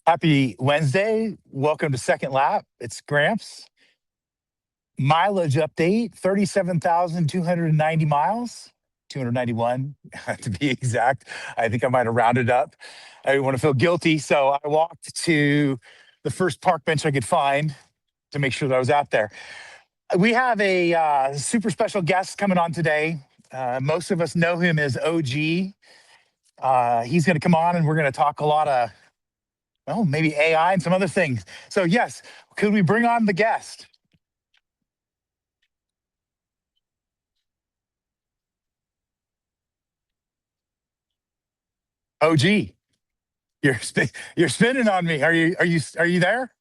Happy Wednesday. Welcome to Second Lap. It's Gramps. Mileage update 37,290 miles, 291 to be exact. I think I might have rounded up. I didn't want to feel guilty. So I walked to the first park bench I could find to make sure that I was out there. We have a super special guest coming on today. Most of us know him as OG. He's going to come on and we're going to talk a lot of maybe AI and some other things. So yes, could we bring on the guest? OG, you're spinning on me. Are you there?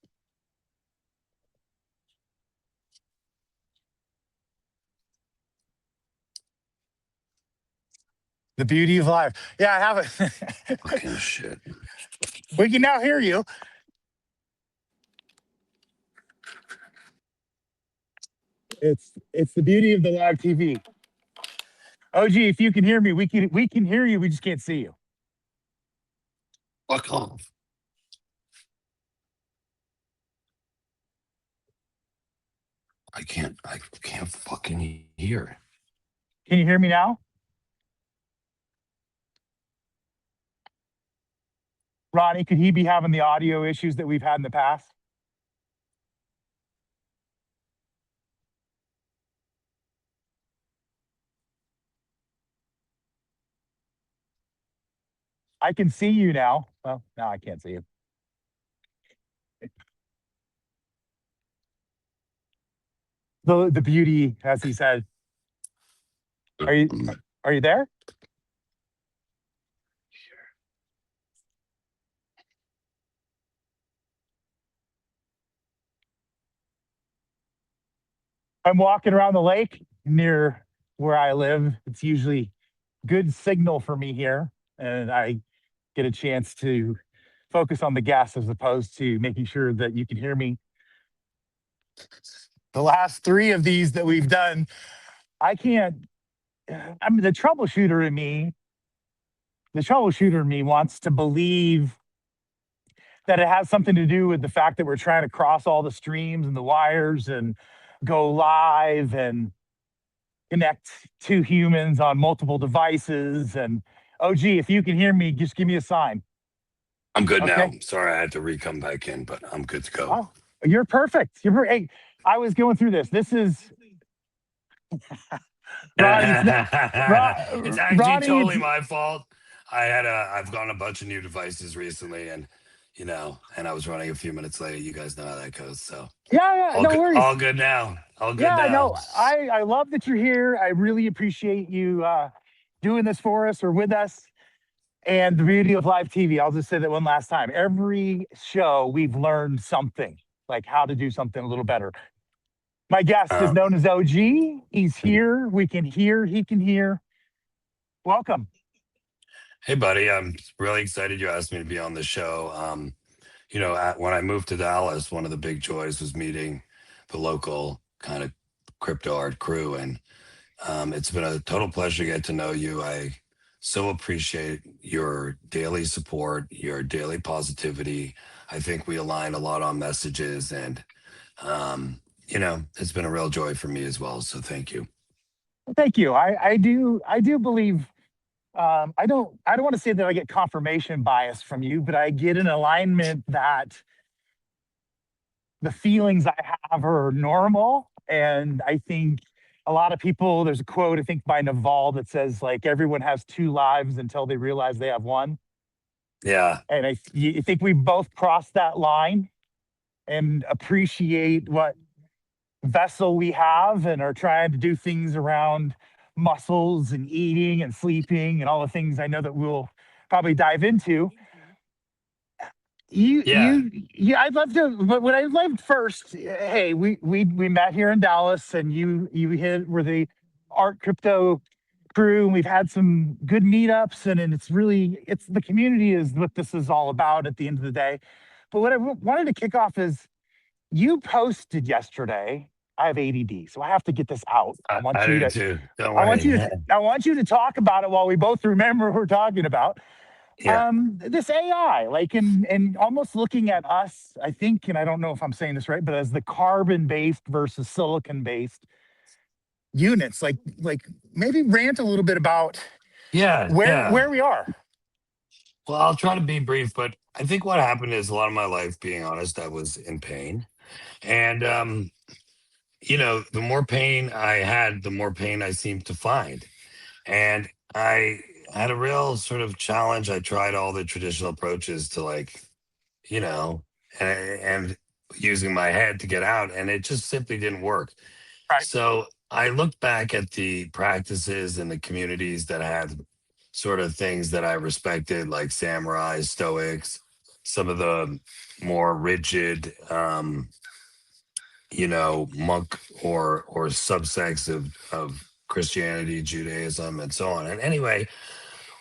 The beauty of life. Yeah, I have it. Fucking shit. We can now hear you. It's the beauty of the live TV. OG, if you can hear me, we can hear you. We just can't see you. Fuck off. I can't fucking hear. Can you hear me now? Ronnie, could he be having the audio issues that we've had in the past? I can see you now. Well, now I can't see you. The beauty, as he said. Are you there? I'm walking around the lake near where I live. It's usually good signal for me here, and I get a chance to focus on the guests as opposed to making sure that you can hear me. The last three of these that we've done, I can't. I mean, the troubleshooter in me wants to believe that it has something to do with the fact that we're trying to cross all the streams and the wires and go live and connect two humans on multiple devices. And OG, if you can hear me, just give me a sign. I'm good now. Sorry, I had to come back in, but I'm good to go. Oh, you're perfect. Hey, I was going through this. This is it's actually totally my fault. I've gotten a bunch of new devices recently, and I was running a few minutes late. You guys know how that goes. So yeah, no worries. All good now. All good now. No, I love that you're here. I really appreciate you doing this for us or with us. And the beauty of live TV, I'll just say that one last time. Every show, we've learned something, like how to do something a little better. My guest is known as OG. He's here. We can hear. He can hear. Welcome. Hey, buddy. I'm really excited you asked me to be on the show. When I moved to Dallas, one of the big joys was meeting the local kind of crypto art crew. And it's been a total pleasure to get to know you. I so appreciate your daily support, your daily positivity. I think we align a lot on messages, and it's been a real joy for me as well. So thank you. Thank you. I do believe I don't want to say that I get confirmation bias from you, but I get an alignment that the feelings I have are normal. And I think a lot of people, there's a quote, I think by Naval, that says like everyone has two lives until they realize they have one. Yeah. And I think we both crossed that line and appreciate what vessel we have and are trying to do things around muscles and eating and sleeping and all the things I know that we'll probably dive into. I'd love to, but what I loved first, hey, we met here in Dallas, and you were the art crypto crew, and we've had some good meetups, and it's the community is what this is all about at the end of the day. But what I wanted to kick off is you posted yesterday. I have ADD, so I have to get this out. I do too. Don't worry. I want you to talk about it while we both remember what we're talking about. Yeah. This AI, like and almost looking at us, I think, and I don't know if I'm saying this right, but as the carbon-based versus silicon-based units, like maybe rant a little bit about Yeah. Yeah. where we are. Well, I'll try to be brief, but I think what happened is a lot of my life, being honest, I was in pain. And, the more pain I had, the more pain I seemed to find. And I had a real sort of challenge. I tried all the traditional approaches to like, you know, and using my head to get out, and it just simply didn't work. Right. So I looked back at the practices and the communities that had sort of things that I respected, like samurai, stoics, some of the more rigid, monk or subsects of Christianity, Judaism, and so on. And anyway,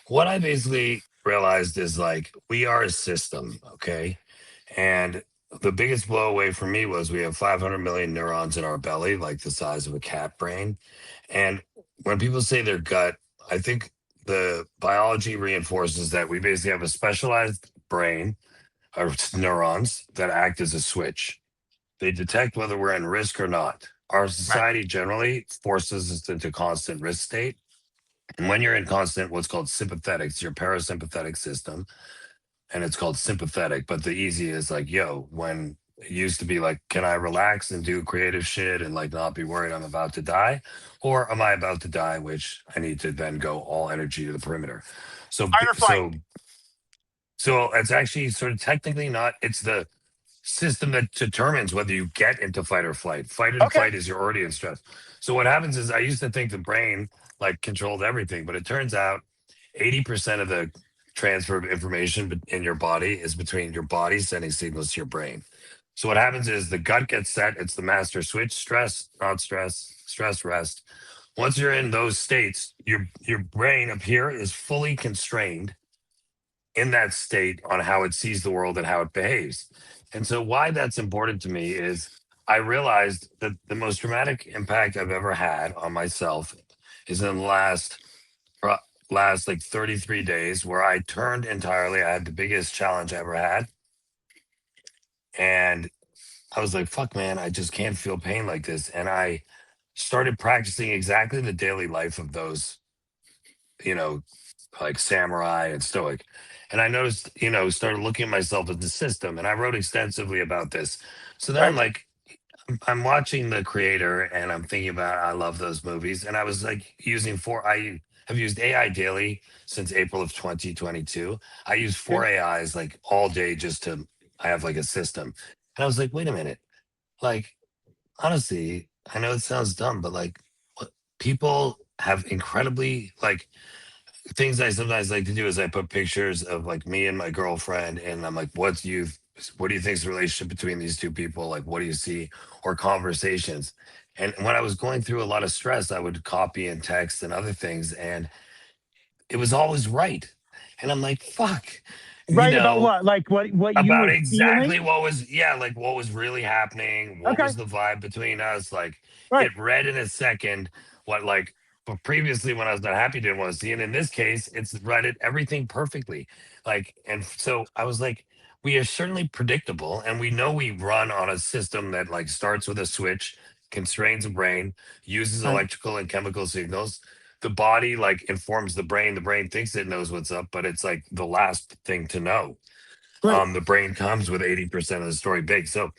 what I basically realized is like we are a system, okay? And the biggest blow away for me was we have 500 million neurons in our belly, like the size of a cat brain. And when people say their gut, I think the biology reinforces that we basically have a specialized brain or neurons that act as a switch. They detect whether we're in risk or not. Our Right. society generally forces us into constant risk state. And when you're in constant, what's called sympathetic, it's your parasympathetic system, and it's called sympathetic. But the easy is like, yo, when it used to be like, can I relax and do creative shit and like not be worried I'm about to die? Or am I about to die, which I need to then go all energy to the perimeter? So, Fight or flight. so it's actually sort of technically not, it's the system that determines whether you get into fight or flight. Fight and Okay. flight is you're already in stress. So what happens is I used to think the brain like controlled everything, but it turns out 80% of the transfer of information in your body is between your body sending signals to your brain. So what happens is the gut gets set, it's the master switch, stress, not stress, stress, rest. Once you're in those states, your brain up here is fully constrained in that state on how it sees the world and how it behaves. And so, why that's important to me is I realized that the most dramatic impact I've ever had on myself is in the uh, last like 33 days, where I turned entirely. I had the biggest challenge I ever had, and I was like, "Fuck, man, I just can't feel pain like this." And I started practicing exactly the daily life of those, you know, like samurai and stoic. And I noticed, started looking at myself as the system. And I wrote extensively about this. So then I'm Right. like, I'm watching the creator and I'm thinking about I love those movies. And I was like I have used AI daily since April of 2022. I use Okay. four AIs like all day just to I have like a system. And I was like, wait a minute. Like, honestly, I know it sounds dumb, but like people have incredibly like things I sometimes like to do is I put pictures of like me and my girlfriend, and I'm like, what do you think is the relationship between these two people? Like, what do you see? Or conversations. And when I was going through a lot of stress, I would copy and text and other things, and it was always right. And I'm like, fuck, you Right about know, what? Like what you about were exactly feeling? what was like what was really happening, what Okay. was the vibe between us. Like Right. it read in a second what like but previously when I was not happy didn't want to see. And in this case, it's read it everything perfectly. Like, and so I was like, we are certainly predictable, and we know we run on a system that like starts with a switch, constrains the brain, uses Right. electrical and chemical signals. The body like informs the brain thinks it knows what's up, but it's like the last thing to know. Right. The brain comes with 80% of the story big. So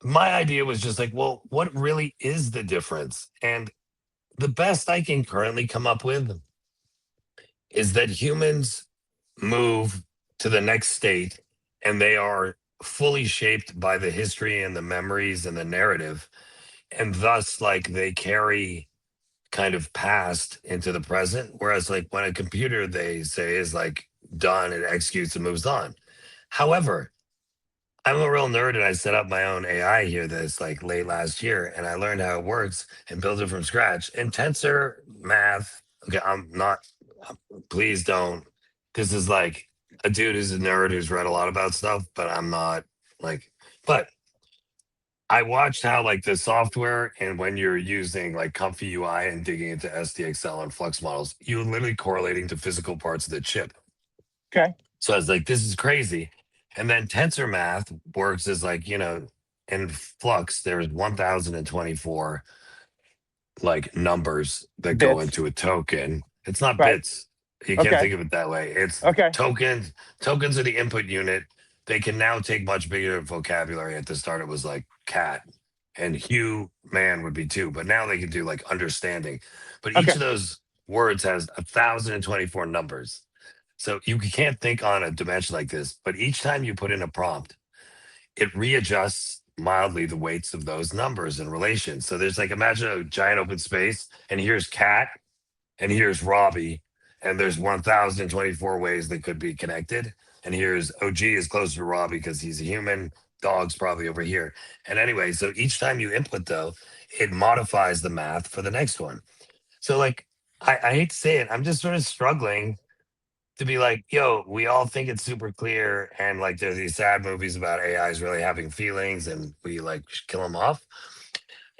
my idea was just like, well, what really is the difference? And the best I can currently come up with is that humans move to the next state and they are fully shaped by the history and the memories and the narrative. And thus, like, they carry kind of past into the present. Whereas, like, when a computer, they say, is like done, it executes and moves on. However, I'm a real nerd and I set up my own AI here this like late last year, and I learned how it works and built it from scratch. And tensor math, okay, I'm not, please don't. This is like a dude who's a nerd who's read a lot about stuff, but I'm not like, but I watched how like the software and when you're using like Comfy UI and digging into SDXL and Flux models, you're literally correlating to physical parts of the chip. Okay. So I was like, this is crazy. And then tensor math works as like, in flux, there's 1024 like numbers that go Bits. into a token. It's not Right. bits. You can't Okay. think of it that way. It's Okay. tokens. Tokens are the input unit. They can now take much bigger vocabulary. At the start, it was like cat and hue man would be two, but now they can do like understanding. But each Okay. of those words has 1024 numbers. So you can't think on a dimension like this, but each time you put in a prompt, it readjusts mildly the weights of those numbers in relation. So there's like imagine a giant open space, and here's cat, and here's Robbie, and there's 1024 ways they could be connected. And here's OG is closer to Robbie because he's a human. Dog's probably over here. And anyway, so each time you input though, it modifies the math for the next one. So like I hate to say it, I'm just sort of struggling to be like, yo, we all think it's super clear, and like there's these sad movies about AIs really having feelings, and we like kill them off.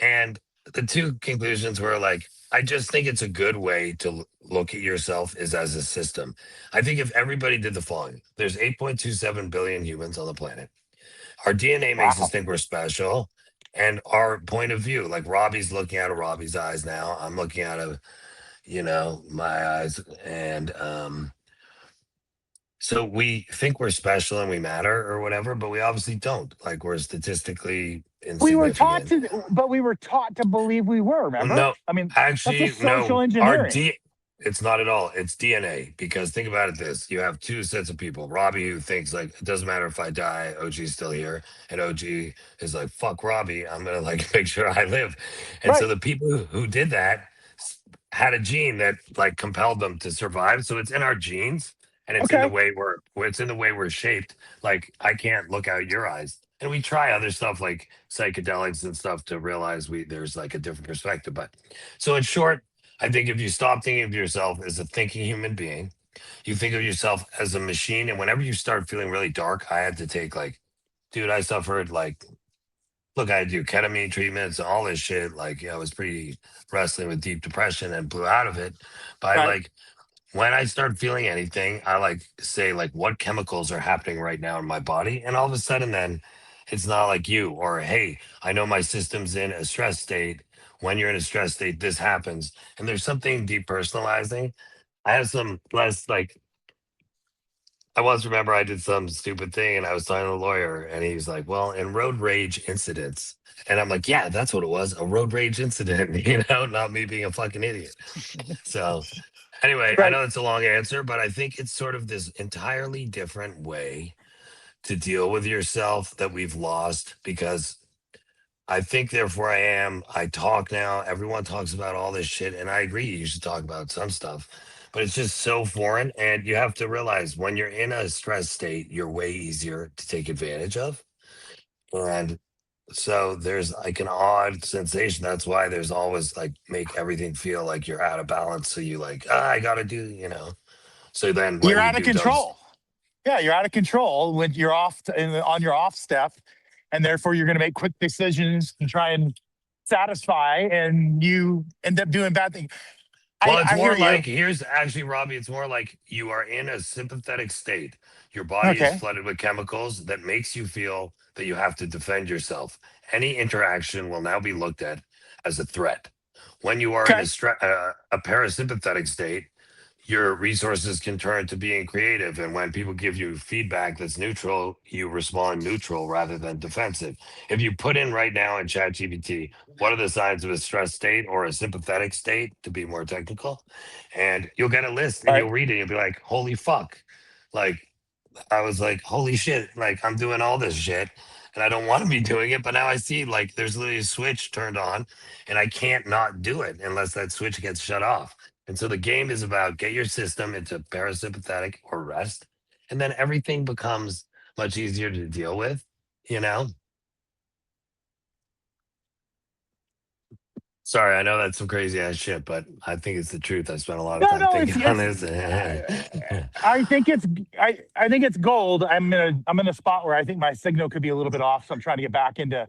And the two conclusions were like, I just think it's a good way to look at yourself is as a system. I think if everybody did the following, there's 8.27 billion humans on the planet. Our DNA makes us Wow. think we're special. And our point of view, like Robbie's looking out of Robbie's eyes now. I'm looking out of, my eyes. And so we think we're special and we matter or whatever, but we obviously don't. Like we're statistically We were taught insignificant. to, but we were taught to believe we were. Well, Remember? no, I mean, that's actually, just social no. Our engineering. D, it's not at all. It's DNA. Because think about it this: you have two sets of people. Robbie, who thinks like it doesn't matter if I die, OG's still here, and OG is like, "Fuck Robbie, I'm gonna like make sure I live." And so Right. the people who did that had a gene that like compelled them to survive. So it's in our genes, and it's in the Okay. way it's in the way we're shaped. Like I can't look out your eyes. And we try other stuff like psychedelics and stuff to realize there's like a different perspective. But so in short, I think if you stop thinking of yourself as a thinking human being, you think of yourself as a machine. And whenever you start feeling really dark, I had to take like, dude, I suffered like, look, I do ketamine treatments, all this shit. Like, I was pretty wrestling with deep depression and blew out of it. But I Right. like when I start feeling anything, I like say like what chemicals are happening right now in my body, and all of a sudden, then it's not like you or hey, I know my system's in a stress state. When you're in a stress state, this happens, and there's something depersonalizing. I have some less like I once remember I did some stupid thing and I was talking to a lawyer and he was like, well, in road rage incidents. And I'm like, yeah, that's what it was, a road rage incident, not me being a fucking idiot. So anyway, I Right. know it's a long answer, but I think it's sort of this entirely different way to deal with yourself that we've lost because I think therefore I am. I talk now. Everyone talks about all this shit, and I agree. You should talk about some stuff, but it's just so foreign. And you have to realize when you're in a stress state, you're way easier to take advantage of. And so there's like an odd sensation. That's why there's always like make everything feel like you're out of balance. So you like, I gotta do. So then when You're you out of do dumb, control. Yeah, you're out of control when you're on your off step, and therefore you're going to make quick decisions to try and satisfy, and you end up doing bad things. well, it's I hear more like you. here's actually, Robbie, it's more like you are in a sympathetic state. Your body is Okay. flooded with chemicals that makes you feel that you have to defend yourself. Any interaction will now be looked at as a threat. When you are in Okay. a parasympathetic state, your resources can turn to being creative. And when people give you feedback that's neutral, you respond neutral rather than defensive. If you put in right now in ChatGPT, what are the signs of a stress state or a sympathetic state, to be more technical? And you'll get a list and All right. you'll read it and you'll be like, holy fuck. Like, I was like, holy shit, like I'm doing all this shit and I don't want to be doing it. But now I see like there's literally a switch turned on and I can't not do it unless that switch gets shut off. And so the game is about get your system into parasympathetic or rest. And then everything becomes much easier to deal with, you know? Sorry, I know that's some crazy ass shit, but I think it's the truth. I spent a lot of No, time no, thinking on it's. this. I think it's. I think it's gold. I'm in a spot where I think my signal could be a little bit off, so I'm trying to get back into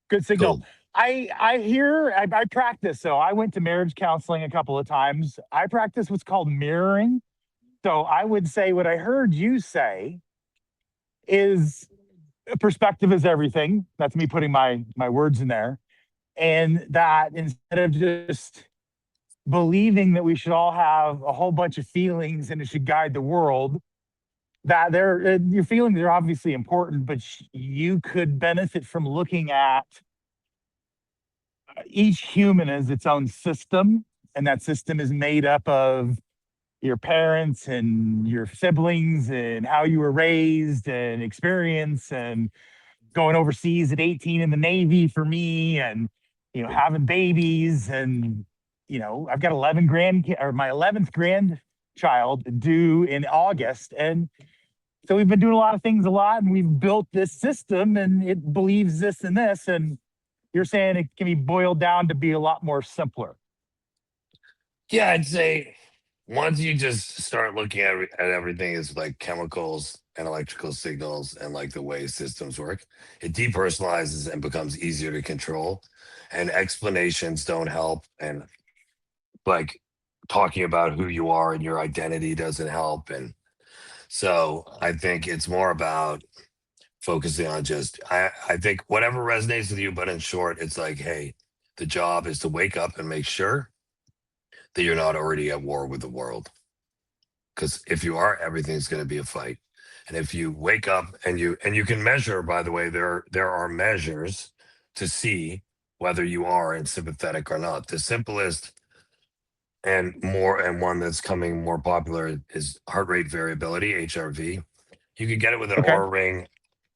good signal. Cool. I hear. I practice. So I went to marriage counseling a couple of times. I practice what's called mirroring. So I would say what I heard you say is perspective is everything. That's me putting my words in there. And that instead of just believing that we should all have a whole bunch of feelings and it should guide the world, that your feelings are obviously important, but you could benefit from looking at each human as its own system, and that system is made up of your parents and your siblings and how you were raised and experience and going overseas at 18 in the Navy for me and having babies and I've got 11 grand or my 11th grandchild due in August. And so we've been doing a lot of things a lot and we've built this system and it believes this and this. And you're saying it can be boiled down to be a lot more simpler. Yeah, I'd say once you just start looking at everything as like chemicals and electrical signals and like the way systems work, it depersonalizes and becomes easier to control. And explanations don't help. And like talking about who you are and your identity doesn't help. And so I think it's more about focusing on just, I think whatever resonates with you, but in short, it's like, hey, the job is to wake up and make sure that you're not already at war with the world. Because if you are, everything's going to be a fight. And if you wake up and you can measure, by the way, there are measures to see whether you are in sympathetic or not. The simplest and one that's coming more popular is heart rate variability, HRV. You could get it with an Okay. Aura ring.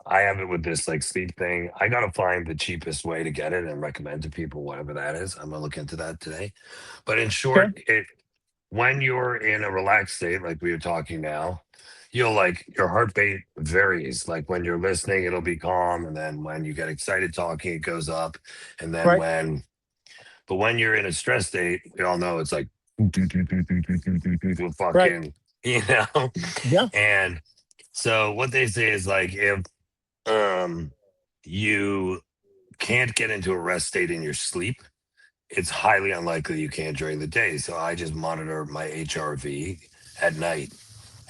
I have it with this like sleep thing. I gotta find the cheapest way to get it and recommend to people whatever that is. I'm gonna look into that today. But in Okay. short, it when you're in a relaxed state, like we are talking now, you'll like your heart rate varies. Like when you're listening, it'll be calm, and then when you get excited talking, it goes up, and then Right. when you're in a stress state, we all know it's like Right. fucking, you know. Yeah. And so what they say is like if um you can't get into a rest state in your sleep, it's highly unlikely you can during the day. So I just monitor my HRV at night.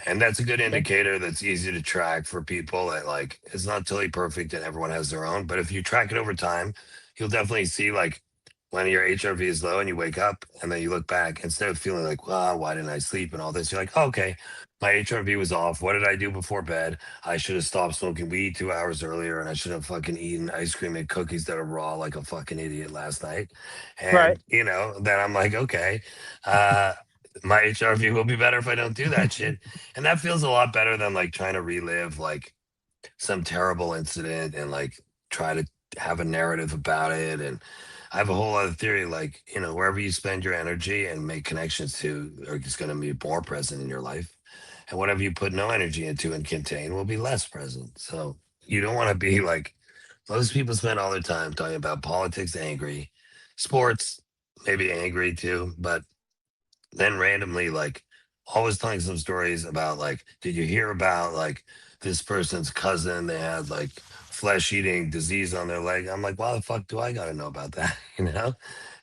And that's a good Okay. indicator that's easy to track for people that like it's not totally perfect and everyone has their own. But if you track it over time, you'll definitely see like when your HRV is low and you wake up and then you look back, instead of feeling like, wow, why didn't I sleep and all this, you're like, oh, okay, my HRV was off. What did I do before bed? I should have stopped smoking weed 2 hours earlier and I should have fucking eaten ice cream and cookies that are raw like a fucking idiot last night. Right. And, then I'm like, okay, uh, my HRV will be better if I don't do that shit. And that feels a lot better than like trying to relive like some terrible incident and like try to have a narrative about it. And I have a whole other theory, like, wherever you spend your energy and make connections to are just going to be more present in your life. And whatever you put no energy into and contain will be less present. So you don't want to be like most people spend all their time talking about politics, angry, sports, maybe angry too, but then randomly like always telling some stories about like did you hear about like this person's cousin, they had like flesh eating disease on their leg. I'm like, why the fuck do I gotta know about that?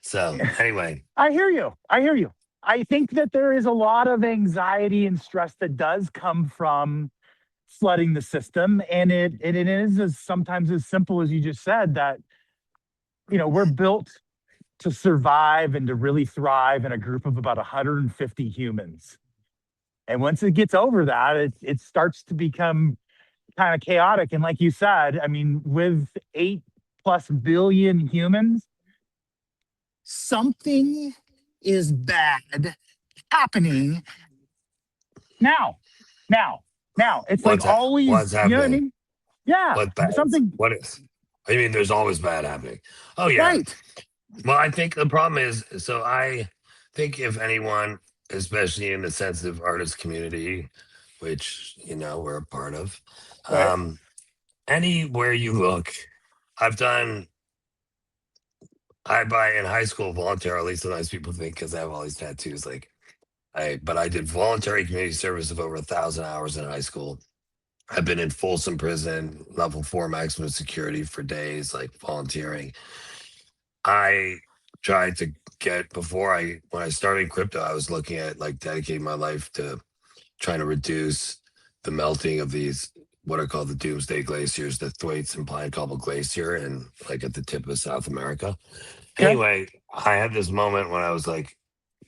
So anyway. I hear you. I hear you. I think that there is a lot of anxiety and stress that does come from flooding the system. And it is as sometimes as simple as you just said that, we're built to survive and to really thrive in a group of about 150 humans. And once it gets over that, it starts to become kind of chaotic. And like you said, I mean, with 8+ billion humans, something is bad happening now, now, now. It's like What's always, you know what I happening? mean? Yeah, What bad? something, What is? I mean, there's always bad happening. Oh yeah. right, Well, I think the problem is, so I think if anyone, especially in the sensitive artist community, which we're a part of, right, um, anywhere you look, I've done. I buy in high school voluntarily. Sometimes people think because I have all these tattoos, like but I did voluntary community service of over 1,000 hours in high school. I've been in Folsom Prison, level 4 maximum security for days, like volunteering. I tried to get when I started crypto, I was looking at like dedicating my life to trying to reduce the melting of these what are called the doomsday glaciers, the Thwaites and Pine Cobble Glacier, and like at the tip of South America. Okay. Anyway, I had this moment when I was like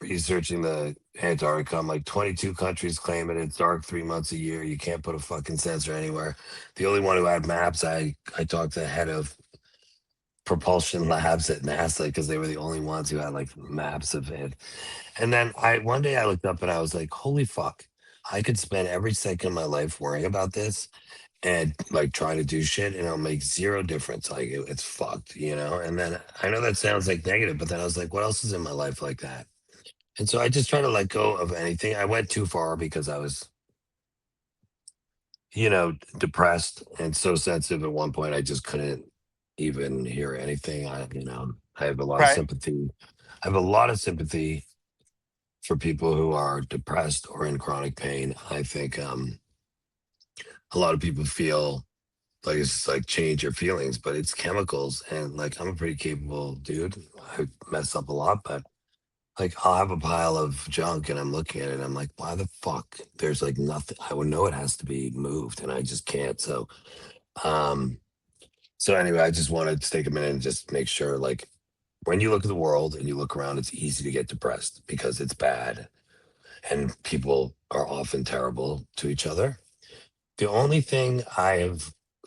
researching the Antarctica. I'm like 22 countries claim it. It's dark 3 months a year. You can't put a fucking sensor anywhere. The only one who had maps, I talked to the head of propulsion labs at NASA because they were the only ones who had like maps of it. And then I one day I looked up and I was like, holy fuck, I could spend every second of my life worrying about this and like trying to do shit and it'll make zero difference. Like it's fucked, you know? And then I know that sounds like negative, but then I was like, what else is in my life like that? And so I just try to let go of anything. I went too far because I was, depressed and so sensitive at one point I just couldn't even hear anything. I have a lot of Right. sympathy. I have a lot of sympathy for people who are depressed or in chronic pain. I think a lot of people feel like it's just like change your feelings, but it's chemicals. And like I'm a pretty capable dude. I mess up a lot, but like I'll have a pile of junk and I'm looking at it and I'm like, why the fuck? There's like nothing. I would know it has to be moved and I just can't. Um, so anyway, I just wanted to take a minute and just make sure like when you look at the world and you look around, it's easy to get depressed because it's bad and people are often terrible to each other. The only thing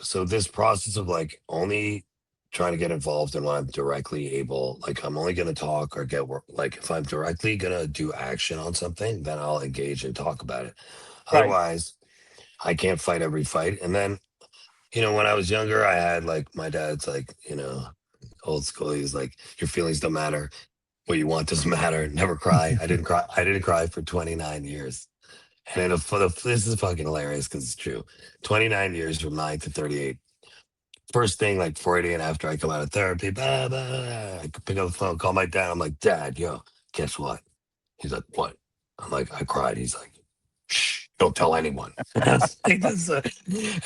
so this process of like only trying to get involved in what I'm directly able, like I'm only going to talk or get work. Like if I'm directly going to do action on something, then I'll engage and talk about it. Right. Otherwise, I can't fight every fight. And then, when I was younger, I had like my dad's like, old school. He was like, your feelings don't matter. What you want doesn't matter. Never cry. I didn't cry. I didn't cry for 29 years. And this is fucking hilarious because it's true. 29 years from 9 to 38. First thing, like 4:80 and after I come out of therapy, blah, blah, blah, I could pick up the phone, call my dad. I'm like, Dad, yo, guess what? He's like, what? I'm like, I cried. He's like, shh, don't tell anyone. I was like,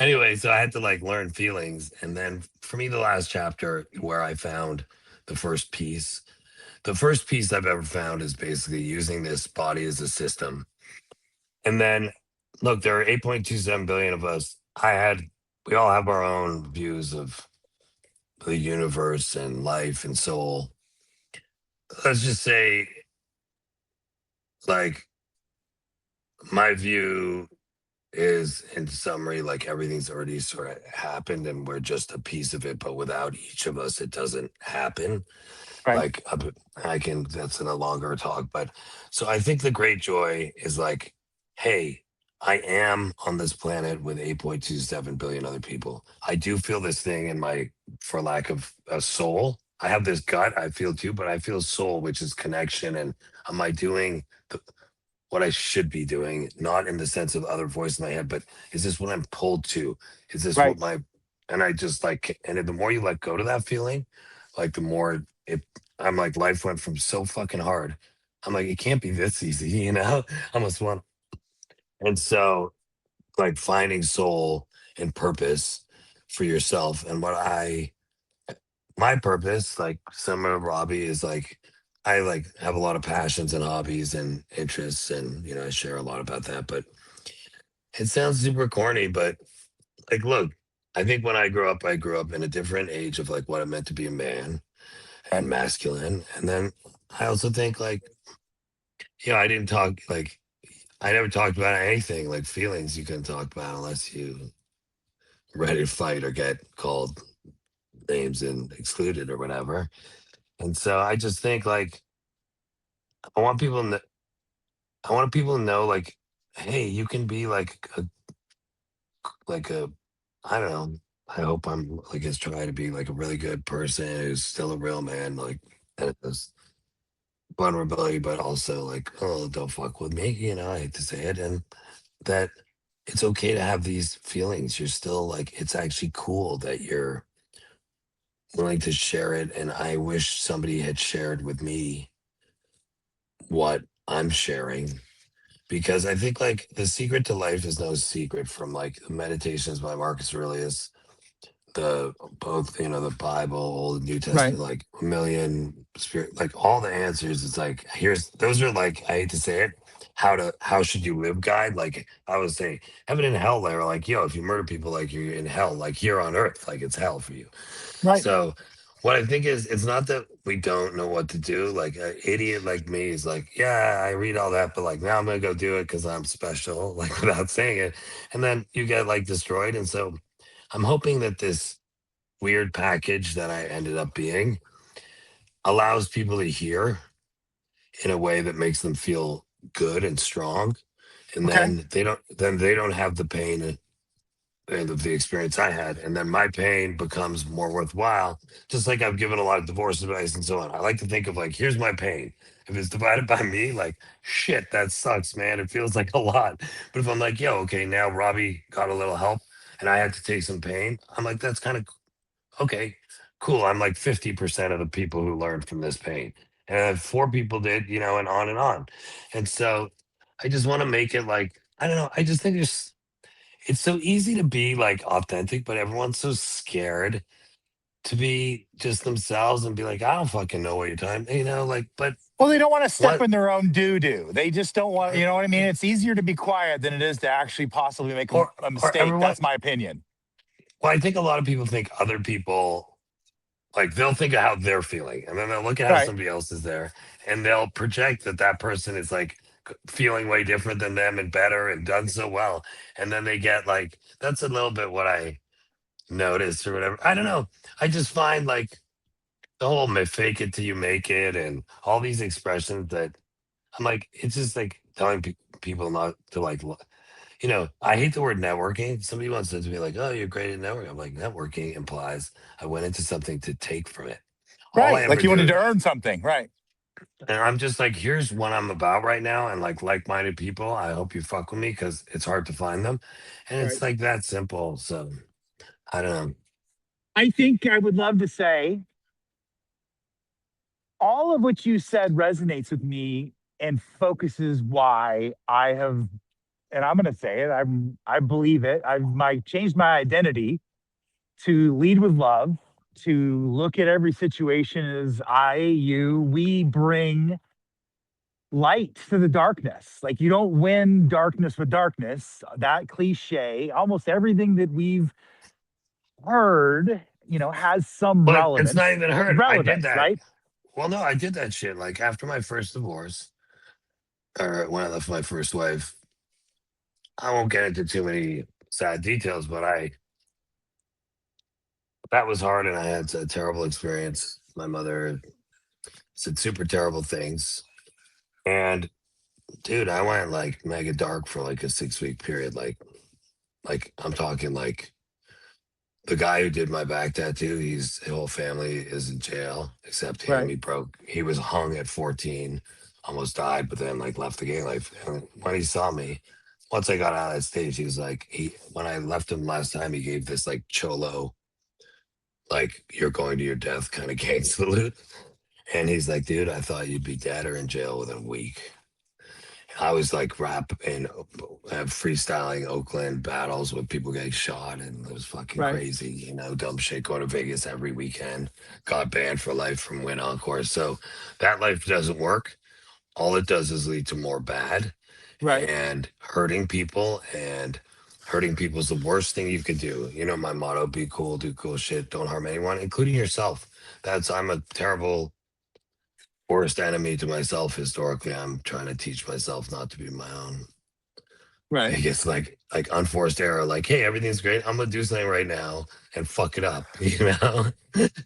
anyway, so I had to like learn feelings. And then for me, the last chapter where I found the first piece, the first piece I've ever found is basically using this body as a system. And then look, there are 8.27 billion of us. We all have our own views of the universe and life and soul. Let's just say, like, my view is in summary, like everything's already sort of happened and we're just a piece of it, but without each of us, it doesn't happen. Right. Like that's in a longer talk, but so I think the great joy is like, hey, I am on this planet with 8.27 billion other people. I do feel this thing in my, for lack of a soul, I have this gut I feel too, but I feel soul, which is connection. And am I doing what I should be doing, not in the sense of other voice in my head, but is this what I'm pulled to? Is this Right. what and I just like, and the more you let go to that feeling, like the more I'm like, life went from so fucking hard. I'm like, it can't be this easy, I almost want, and so like finding soul and purpose for yourself. And my purpose, like similar to Robbie, is like, I like have a lot of passions and hobbies and interests, and I share a lot about that. But it sounds super corny, but like, look, I think when I grew up in a different age of like what it meant to be a man Right. and masculine. And then I also think like, I didn't talk like I never talked about anything like feelings you couldn't talk about unless you ready to fight or get called names and excluded or whatever. And so I just think like I want people to I want people to know like, hey, you can be like a I don't know. I hope I'm like just trying to be like a really good person who's still a real man, like and it's vulnerability, but also like, oh, don't fuck with me, I hate to say it. And that it's okay to have these feelings. You're still like, it's actually cool that you're willing to share it. And I wish somebody had shared with me what I'm sharing because I think like the secret to life is no secret from like the meditations by Marcus Aurelius, the both, the Bible, Old and New Right. Testament, like a million spirit, like all the answers. It's like, those are like, I hate to say it, how should you live guide. Like I would say, heaven and hell. They were like, yo, if you murder people, like you're in hell, like here on earth, like it's hell for you. Right. So what I think is, it's not that we don't know what to do. Like an idiot like me is like, yeah, I read all that, but like now I'm gonna go do it because I'm special, like without saying it. And then you get like destroyed. And so I'm hoping that this weird package that I ended up being allows people to hear in a way that makes them feel good and strong. And Okay. then they don't have the pain of the experience I had. And then my pain becomes more worthwhile. Just like I've given a lot of divorce advice and so on. I like to think of like, here's my pain. If it's divided by me, like shit, that sucks, man. It feels like a lot. But if I'm like, yo, okay, now Robbie got a little help and I had to take some pain, I'm like, that's kind of okay, cool. I'm like 50% of the people who learned from this pain. And four people did, you know, and on and on. And so I just want to make it like, I don't know. I just think it's so easy to be like authentic, but everyone's so scared to be just themselves and be like, I don't fucking know what you're talking, you know, like, but Well, they don't want to step what, in their own doo doo. They just don't want, or, you know what I mean? It's easier to be quiet than it is to actually possibly make or, a or mistake. everyone, That's my opinion. well, I think a lot of people think other people, like they'll think of how they're feeling and then they'll look at how Right. somebody else is there and they'll project that that person is like feeling way different than them and better and done so well. And then they get like, that's a little bit what I noticed or whatever. I don't know. I just find like the whole fake it till you make it and all these expressions that I'm like, it's just like telling people not to like, you know, I hate the word networking. Somebody once said to me like, oh, you're great at networking. I'm like, networking implies I went into something to take from it. All I Right. Like ever you wanted do, to earn something. Right. and I'm just like, here's what I'm about right now. And like-minded people, I hope you fuck with me because it's hard to find them. And it's Right. like that simple. So I don't know. I think I would love to say all of what you said resonates with me and focuses why I have, and I'm going to say it, I believe it. Changed my identity to lead with love, to look at every situation as we bring light to the darkness. Like you don't win darkness with darkness. That cliche, almost everything that we've heard, has some But it's not even hurt. I did relevance, that. right? Well, no, I did that shit. Like after my first divorce, or when I left my first wife, I won't get into too many sad details, but that was hard and I had a terrible experience. My mother said super terrible things. And dude, I went like mega dark for like a 6 week period. Like I'm talking like the guy who did my back tattoo, his whole family is in jail except him. Right, He was hung at 14, almost died, but then like left the gang life. And when he saw me, once I got out of that stage, he was like, when I left him last time, he gave this like cholo, like you're going to your death kind of gang salute. And he's like, dude, I thought you'd be dead or in jail within a week. I was like rap and freestyling Oakland battles with people getting shot, and it was fucking right, crazy. You know, dumb shit. Going to Vegas every weekend. Got banned for life from Win Encore. So that life doesn't work. All it does is lead to more bad right, and hurting people. And hurting people is the worst thing you could do. You know, my motto: be cool, do cool shit, don't harm anyone, including yourself. I'm a terrible worst enemy to myself historically. I'm trying to teach myself not to be my own right. biggest like unforced error. Like, hey, everything's great. I'm gonna do something right now and fuck it up. You know,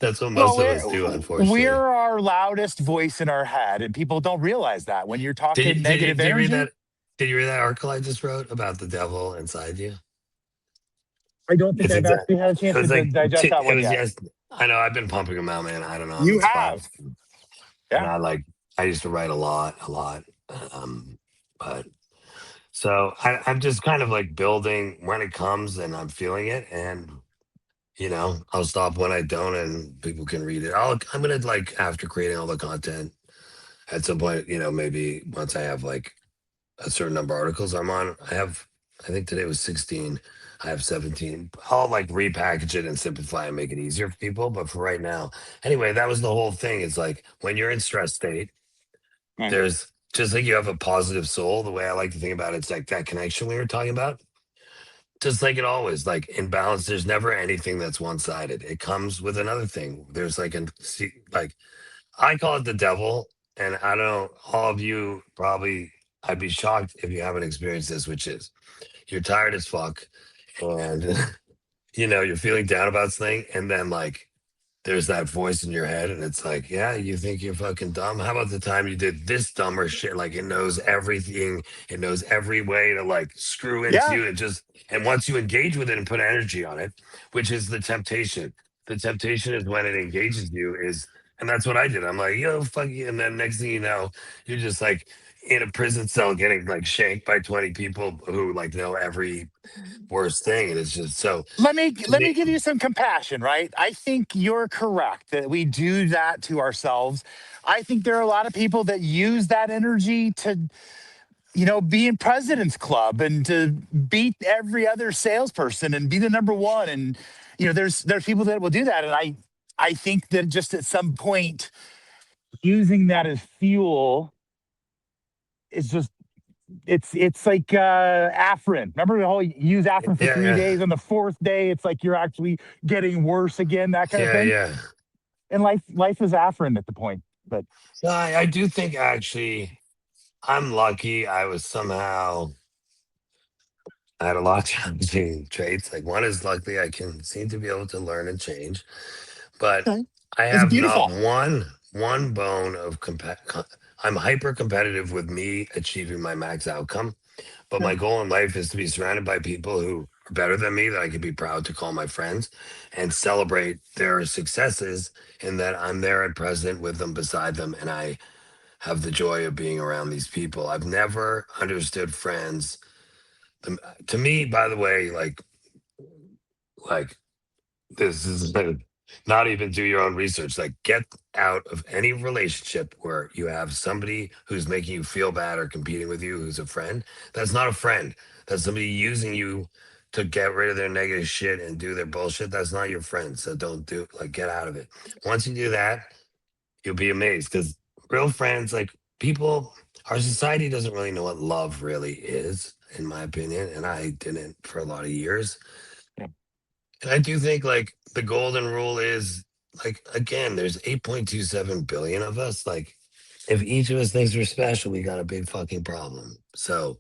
that's what Well, most of us do, we're unfortunately. our loudest voice in our head, and people don't realize that when you're Did talking you did you, negative did you read energy. that? Did you read that article I just wrote about the devil inside you? I don't think It's I've exact. actually had a It chance to was like digest that it one was yet. yes. I know I've been pumping them out, man. I don't know. I'm You inspired, have, and yeah, I used to write a lot. Um, but so I'm just kind of like building when it comes and I'm feeling it. And, you know, I'll stop when I don't and people can read it. I'm going to like, after creating all the content at some point, you know, maybe once I have like a certain number of articles I'm on, I think today was 16. I have 17. I'll like repackage it and simplify and make it easier for people. But for right now, anyway, that was the whole thing. It's like when you're in stress state, right, there's just like you have a positive soul, the way I like to think about it, it's like that connection we were talking about. Just like it always, like in balance, there's never anything that's one sided. It comes with another thing. There's like like I call it the devil, and I don't know, all of you probably, I'd be shocked if you haven't experienced this, which is you're tired as fuck, and you're feeling down about something, and then like there's that voice in your head and it's like, yeah, you think you're fucking dumb. How about the time you did this dumber shit? Like it knows everything. It knows every way to like screw into Yeah. you. And once you engage with it and put energy on it, which is the temptation. The temptation is when it engages you and that's what I did. I'm like, yo, fuck you. And then next thing you know, you're just like in a prison cell getting like shanked by 20 people who like know every worst thing. And it's just so to Let me me, give you some compassion, right? I think you're correct that we do that to ourselves. I think there are a lot of people that use that energy to, be in president's club and to beat every other salesperson and be the number one. And, there's people that will do that. And I think that just at some point using that as fuel is just it's like Afrin. Remember the whole use Afrin for yeah, 3 days. On the fourth day, it's like you're actually getting worse again, that kind of yeah, thing. yeah. And life is Afrin at the point. But So I do think actually I'm lucky. I had a lot of challenging traits. Like one is luckily I can seem to be able to learn and change, but okay, I it's have not beautiful. one bone of I'm hyper competitive with me achieving my max outcome. But Okay. my goal in life is to be surrounded by people who are better than me that I can be proud to call my friends and celebrate their successes and that I'm there and present with them beside them and I have the joy of being around these people. I've never understood friends. To me, by the way, like this is not even do your own research. Like get out of any relationship where you have somebody who's making you feel bad or competing with you who's a friend. That's not a friend. That's somebody using you to get rid of their negative shit and do their bullshit. That's not your friend. So don't do like get out of it. Once you do that, you'll be amazed because real friends, like people, our society doesn't really know what love really is, in my opinion. And I didn't for a lot of years. Yeah. And I do think like the golden rule is like, again, there's 8.27 billion of us. Like, if each of us thinks we're special, we got a big fucking problem. So,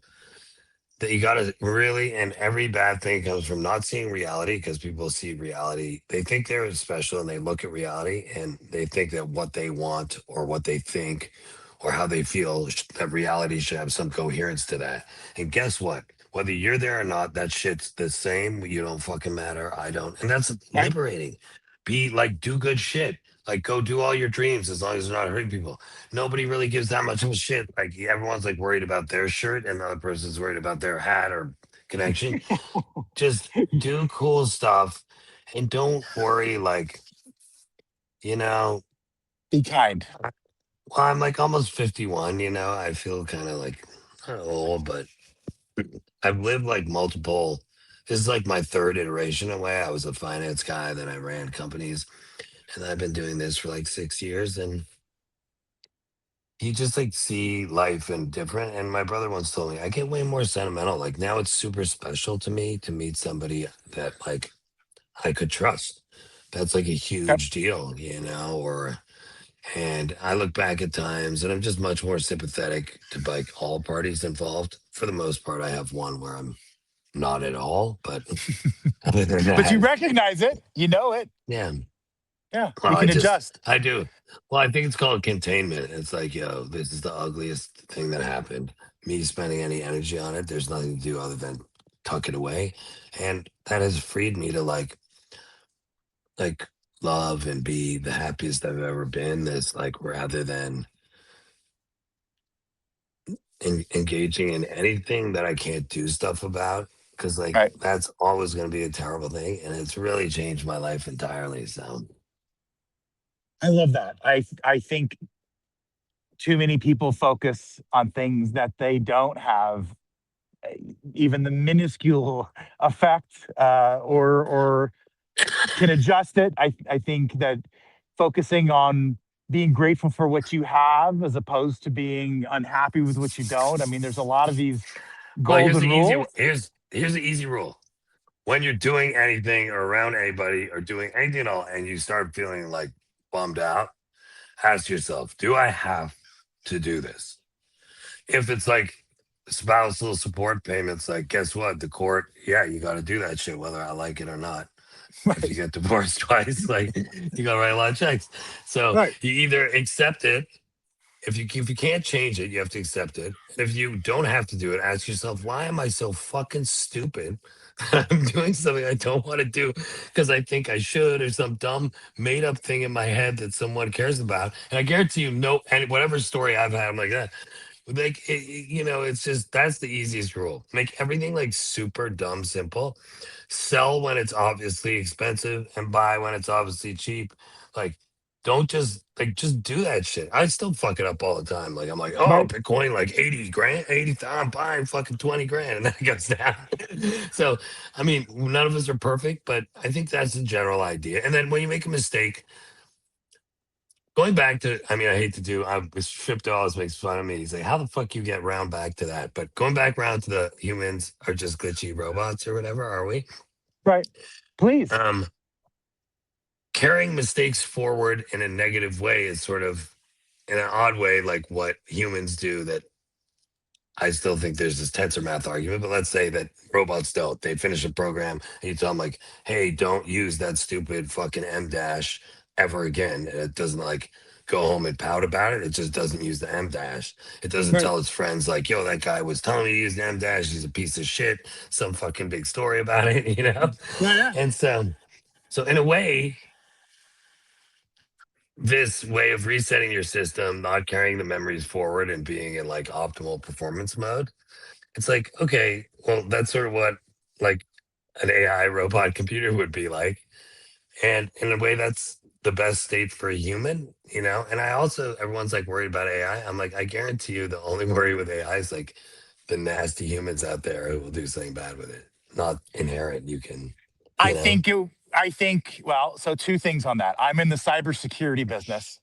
that you got to really, and every bad thing comes from not seeing reality because people see reality. They think they're special and they look at reality and they think that what they want or what they think or how they feel, that reality should have some coherence to that. And guess what? Whether you're there or not, that shit's the same. You don't fucking matter. I don't. And that's Right. liberating. Be like, do good shit. Like, go do all your dreams as long as they're not hurting people. Nobody really gives that much of a shit. Like everyone's like worried about their shirt and the other person's worried about their hat or connection. Just do cool stuff and don't worry like, you know, Be kind. well, I'm like almost 51, I feel kind of like not old, but I've lived like multiple this is like my third iteration away. I was a finance guy, then I ran companies, and I've been doing this for like 6 years and you just like see life and different. And my brother once told me I get way more sentimental. Like now it's super special to me to meet somebody that like I could trust. That's like a Yep. huge deal. Or and I look back at times and I'm just much more sympathetic to like all parties involved. For the most part, I have one where I'm not at all, but other than But you that, recognize it. You know it. yeah. Yeah. Well, You can adjust. I do. Well, I think it's called containment. It's like, yo, this is the ugliest thing that happened. Me spending any energy on it, there's nothing to do other than tuck it away. And that has freed me to like love and be the happiest I've ever been. This like rather than engaging in anything that I can't do stuff about. Cause like Right. that's always gonna be a terrible thing. And it's really changed my life entirely. So I love that. I think too many people focus on things that they don't have even the minuscule effect, or can adjust it. I think that focusing on being grateful for what you have as opposed to being unhappy with what you don't. I mean, there's a lot of these Well, here's golden the easy rules. here's the easy rule. When you're doing anything or around anybody or doing anything at all, and you start feeling like bummed out, ask yourself, do I have to do this? If it's like spousal support payments, like guess what? The court, yeah, you got to do that shit whether I like it or not. If you Right. get divorced twice, like you got to write a lot of checks. So Right. you either accept it. If you can't change it, you have to accept it. And if you don't have to do it, ask yourself, why am I so fucking stupid? I'm doing something I don't want to do because I think I should, or some dumb made up thing in my head that someone cares about. And I guarantee you, no, and whatever story I've had, I'm like that. Like it's just that's the easiest rule. Make everything like super dumb simple. Sell when it's obviously expensive and buy when it's obviously cheap. Like don't just do that shit. I still fuck it up all the time. Like I'm like, oh, Right. Bitcoin like 80 grand, 80, I'm buying fucking 20 grand, and then it goes down. So I mean, none of us are perfect, but I think that's the general idea. And then when you make a mistake, going back to, I mean, I hate to do. Trip always makes fun of me. He's like, "How the fuck you get round back to that?" But going back round to the humans are just glitchy robots or whatever, are we? Right. Please. Um, Carrying mistakes forward in a negative way is sort of, in an odd way, like what humans do. That I still think there's this tensor math argument, but let's say that robots don't. They finish a program and you tell them like, "Hey, don't use that stupid fucking M dash ever again." And it doesn't like go home and pout about it. It just doesn't use the M dash. It doesn't Right. tell its friends like, "Yo, that guy was telling me to use the M dash. He's a piece of shit." Some fucking big story about it, you know? Yeah. Yeah. And so in a way, this way of resetting your system, not carrying the memories forward and being in like optimal performance mode, it's like, okay, well, that's sort of what like an AI robot computer would be like. And in a way, that's the best state for a human, you know? And I also, everyone's like worried about AI. I'm like, I guarantee you the only worry with AI is like the nasty humans out there who will do something bad with it. Not inherent. You can, I you know? think it, I think, well, so two things on that. I'm in the cybersecurity business,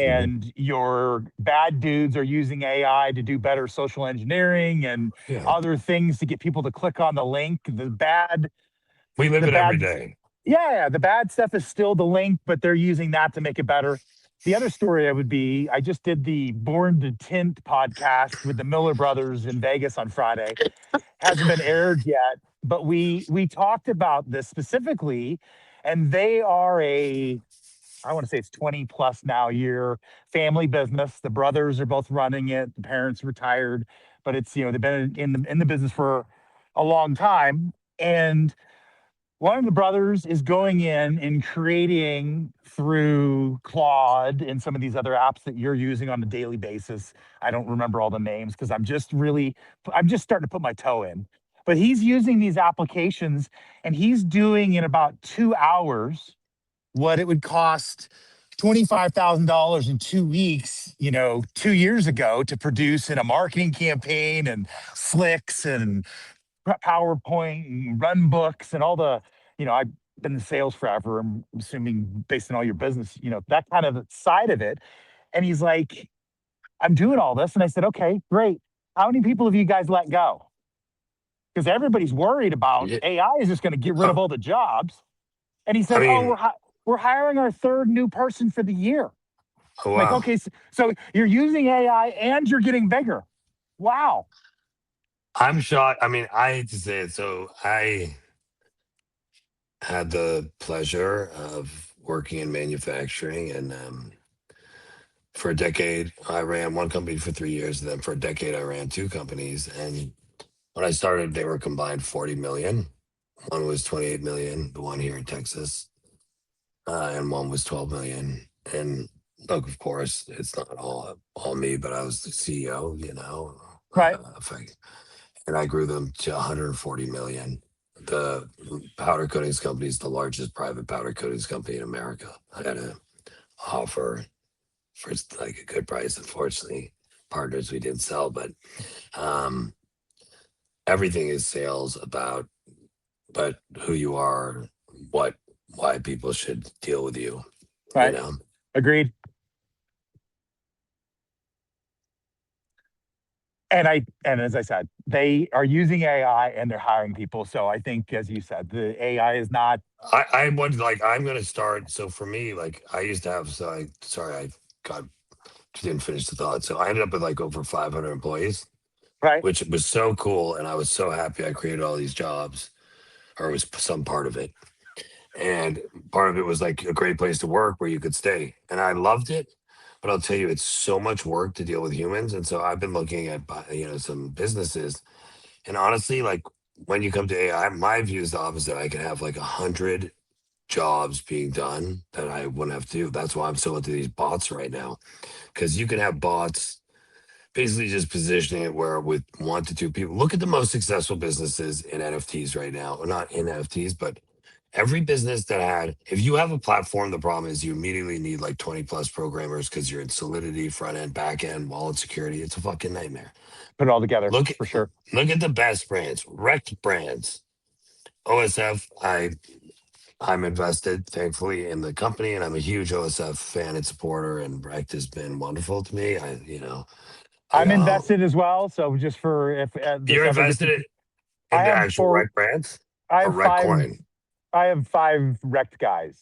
Mhm. and your bad dudes are using AI to do better social engineering and Yeah. other things to get people to click on the link. We live The it every bad, day. yeah, yeah, the bad stuff is still the link, but they're using that to make it better. The other story I would be, I just did the Born to Tint podcast with the Miller brothers in Vegas on Friday. Hasn't been aired yet, but we talked about this specifically, and they are a, I want to say it's 20 plus now year family business. The brothers are both running it. The parents retired, but it's, they've been in the business for a long time. And one of the brothers is going in and creating through Claude and some of these other apps that you're using on a daily basis. I don't remember all the names because I'm just starting to put my toe in. But he's using these applications, and he's doing in about 2 hours what it would cost $25,000 in 2 weeks, 2 years ago to produce in a marketing campaign and slicks and PowerPoint and run books and all the, I've been in sales forever. I'm assuming based on all your business, that kind of side of it. And he's like, I'm doing all this. And I said, okay, great. How many people have you guys let go? Because everybody's worried about Yeah. AI is just going to get rid of Oh, all the jobs. And he I said, oh, mean, we're hiring our third new person for the year. oh, I'm like, wow. okay, so you're using AI and you're getting bigger. Wow. I'm shocked. I mean, I hate to say it. So I had the pleasure of working in manufacturing, and for a decade I ran one company for 3 years, and then for a decade I ran two companies. And when I started, they were combined 40 million. One was 28 million, the one here in Texas, and one was 12 million. And look, of course, it's not all me, but I was the CEO, Right. if I and I grew them to 140 million. The powder coatings company is the largest private powder coatings company in America. I had to offer for like a good price. Unfortunately, partners we didn't sell, but um, everything is sales about, but who you are, what, why people should deal with you. You Right. know, Agreed. And as I said, they are using AI and they're hiring people. So I think, as you said, the AI is not I would like I'm gonna start. So for me, like I used to have. So I sorry, I got didn't finish the thought. So I ended up with like over 500 employees, right. which was so cool, and I was so happy I created all these jobs, or it was some part of it. And part of it was like a great place to work where you could stay, and I loved it. But I'll tell you, it's so much work to deal with humans, and so I've been looking at some businesses, and honestly, like when you come to AI, my view is the opposite. I can have like 100 jobs being done that I wouldn't have to do. That's why I'm so into these bots right now, because you can have bots basically just positioning it where with 1 to 2 people. Look at the most successful businesses in NFTs right now, or not in NFTs, but every business that had, if you have a platform, the problem is you immediately need like 20 plus programmers because you're in Solidity, front end, back end, wallet security. It's a fucking nightmare. Put it all together Look at for sure. look at the best brands, wrecked brands. OSF, I'm invested, thankfully, in the company, and I'm a huge OSF fan and supporter. And Brecht has been wonderful to me. I I'm got all. invested as well. So just for if this You're ever gets, invested I in the have actual four, Rec brands I or have Rec five, coin. I have five wrecked guys.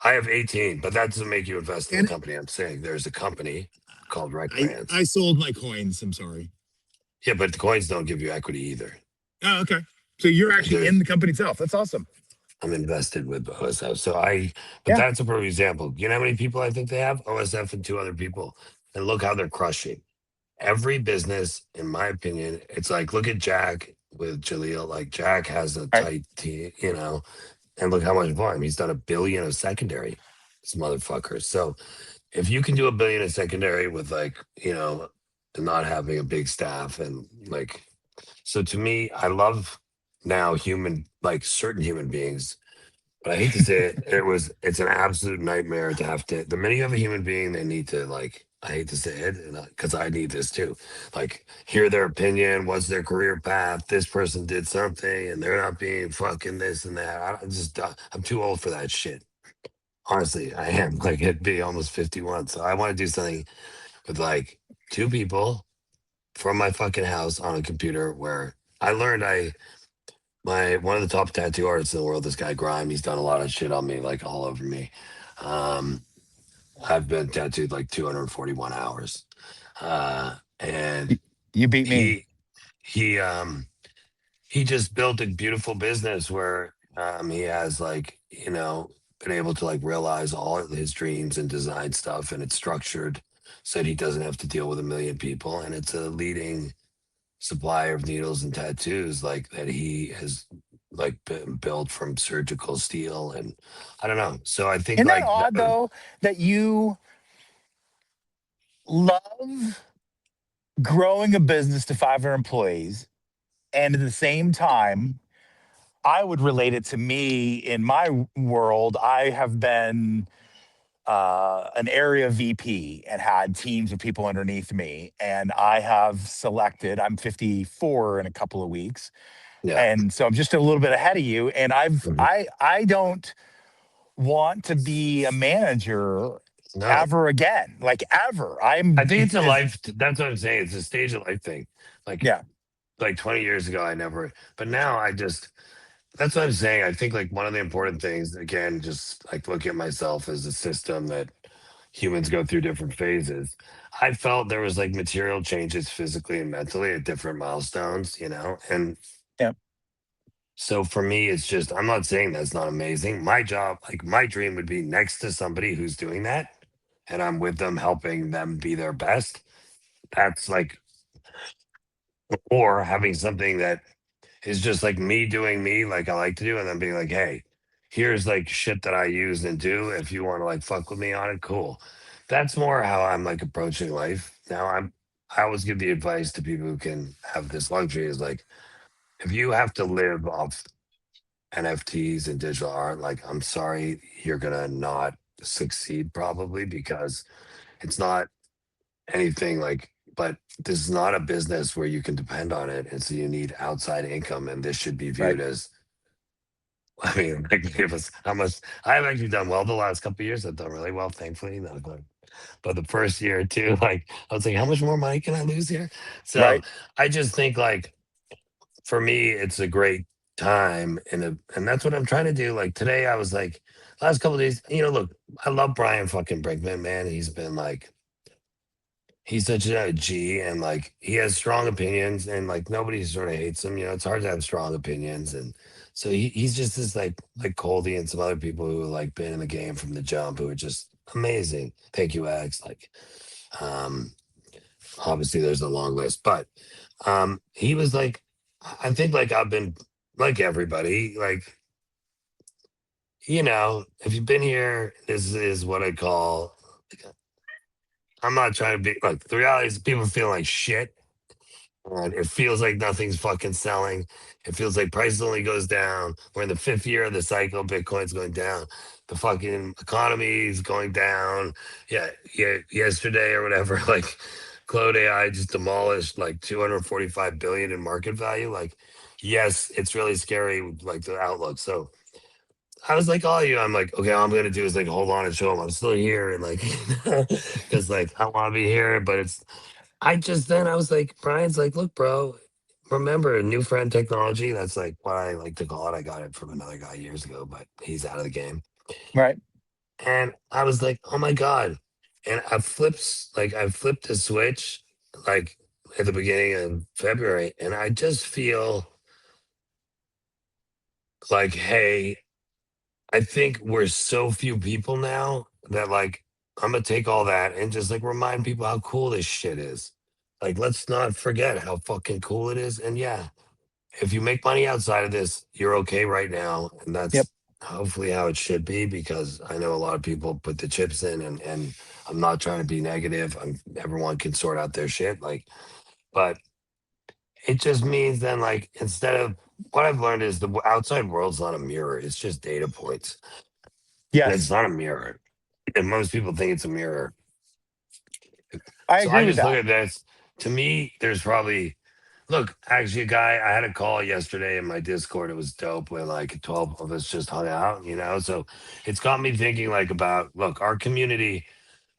I have 18, but that doesn't make you invest in the And company. I'm saying there's a company called Rec I Brands. sold my coins. I'm sorry. Yeah, but the coins don't give you equity either. Oh, okay. So you're Like actually in there's the company itself. That's awesome. I'm invested with OSF. But Yeah. that's a perfect example. You know how many people I think they have? OSF and 2 other people. And look how they're crushing. Every business, in my opinion, it's like look at Jack with Jaleel. Like Jack has a All right. tight team, and look how much volume. He's done 1 billion of secondary. This motherfucker. So if you can do 1 billion in secondary with like, not having a big staff and like, so to me, I love now like certain human beings, but I hate to say it, it's an absolute nightmare to have to, the minute you have a human being, they need to like, I hate to say it, because I need this too. Like, hear their opinion, what's their career path? This person did something and they're not being fucking this and that. I'm too old for that shit. Honestly, I am. Like, it'd be almost 51. So I want to do something with like 2 people from my fucking house on a computer where I learned my one of the top tattoo artists in the world, this guy Grime, he's done a lot of shit on me, like all over me. Um, I've been tattooed like 241 hours. And You beat me. he he he just built a beautiful business where he has like, been able to like realize all of his dreams and design stuff, and it's structured so that he doesn't have to deal with 1 million people, and it's a leading supplier of needles and tattoos like that he has like been built from surgical steel, and I don't know. So I think Isn't that like odd though that you love growing a business to 500 employees and at the same time I would relate it to me in my world. I have been an area VP and had teams of people underneath me. And I have selected, I'm 54 in a couple of weeks. yeah. And so I'm just a little bit ahead of you. And Mhm. I don't want to be a manager No, ever again, like ever. I I'm think it's a as life. That's what I'm saying. It's a stage of life thing. Like yeah, 20 years ago, I never. But now I just. That's what I'm saying. I think like one of the important things, again, just like looking at myself as a system that humans go through different phases. I felt there was like material changes physically and mentally at different milestones, and yeah, so for me, it's just I'm not saying that's not amazing. My job, like my dream, would be next to somebody who's doing that, and I'm with them, helping them be their best. That's like, or having something that is just like me doing me, like I like to do, and then being like, hey, here's like shit that I use and do. If you want to like fuck with me on it, cool. That's more how I'm like approaching life now. I always give the advice to people who can have this luxury is like, if you have to live off NFTs and digital art, like I'm sorry, you're gonna not succeed probably because it's not anything like, but this is not a business where you can depend on it. And so you need outside income, and this should be right. viewed as, I mean, like give us how much. I've actually done well the last couple of years. I've done really well, thankfully. Not good. but the first year or two, like I was like, how much more money can I lose here? So Right. I just think like for me, it's a great time and that's what I'm trying to do. Like today I was like last couple of days, look, I love Brian fucking Brinkman, man. He's been like he's such a G and like he has strong opinions and like nobody sort of hates him. It's hard to have strong opinions. And so he's just this like Coldy and some other people who have like been in the game from the jump who are just amazing. Thank you, X. Like um obviously there's a long list, but he was like, I think like I've been like everybody, like, if you've been here, this is what I call I'm not trying to be like the reality is people feel like shit. And it feels like nothing's fucking selling. It feels like prices only goes down. We're in the fifth year of the cycle. Bitcoin's going down. The fucking economy is going down. Yeah, yeah. Yesterday or whatever, like Cloud AI just demolished like 245 billion in market value. Like, yes, it's really scary. Like the outlook. So I was like, all you. I'm like, okay, all I'm gonna do is like hold on and show them I'm still here and like, because like I want to be here, but I was like, Brian's like, look, bro, remember new friend technology? That's like what I like to call it. I got it from another guy years ago, but he's out of the game. Right. And I was like, oh my God. And I flipped the switch like at the beginning of February. And I just feel like, hey, I think we're so few people now that like I'm gonna take all that and just like remind people how cool this shit is. Like, let's not forget how fucking cool it is. And yeah, if you make money outside of this, you're okay right now. And Yep. that's hopefully how it should be because I know a lot of people put the chips in and I'm not trying to be negative. Everyone can sort out their shit. Like, but it just means then like instead of what I've learned is the outside world's not a mirror. It's just data points. And it's Yes. not a mirror. And most people think it's a mirror. I So agree I with just look that. at this. To me, there's probably look, actually a guy I had a call yesterday in my Discord. It was dope when like 12 of us just hung out. So it's got me thinking like about look, our community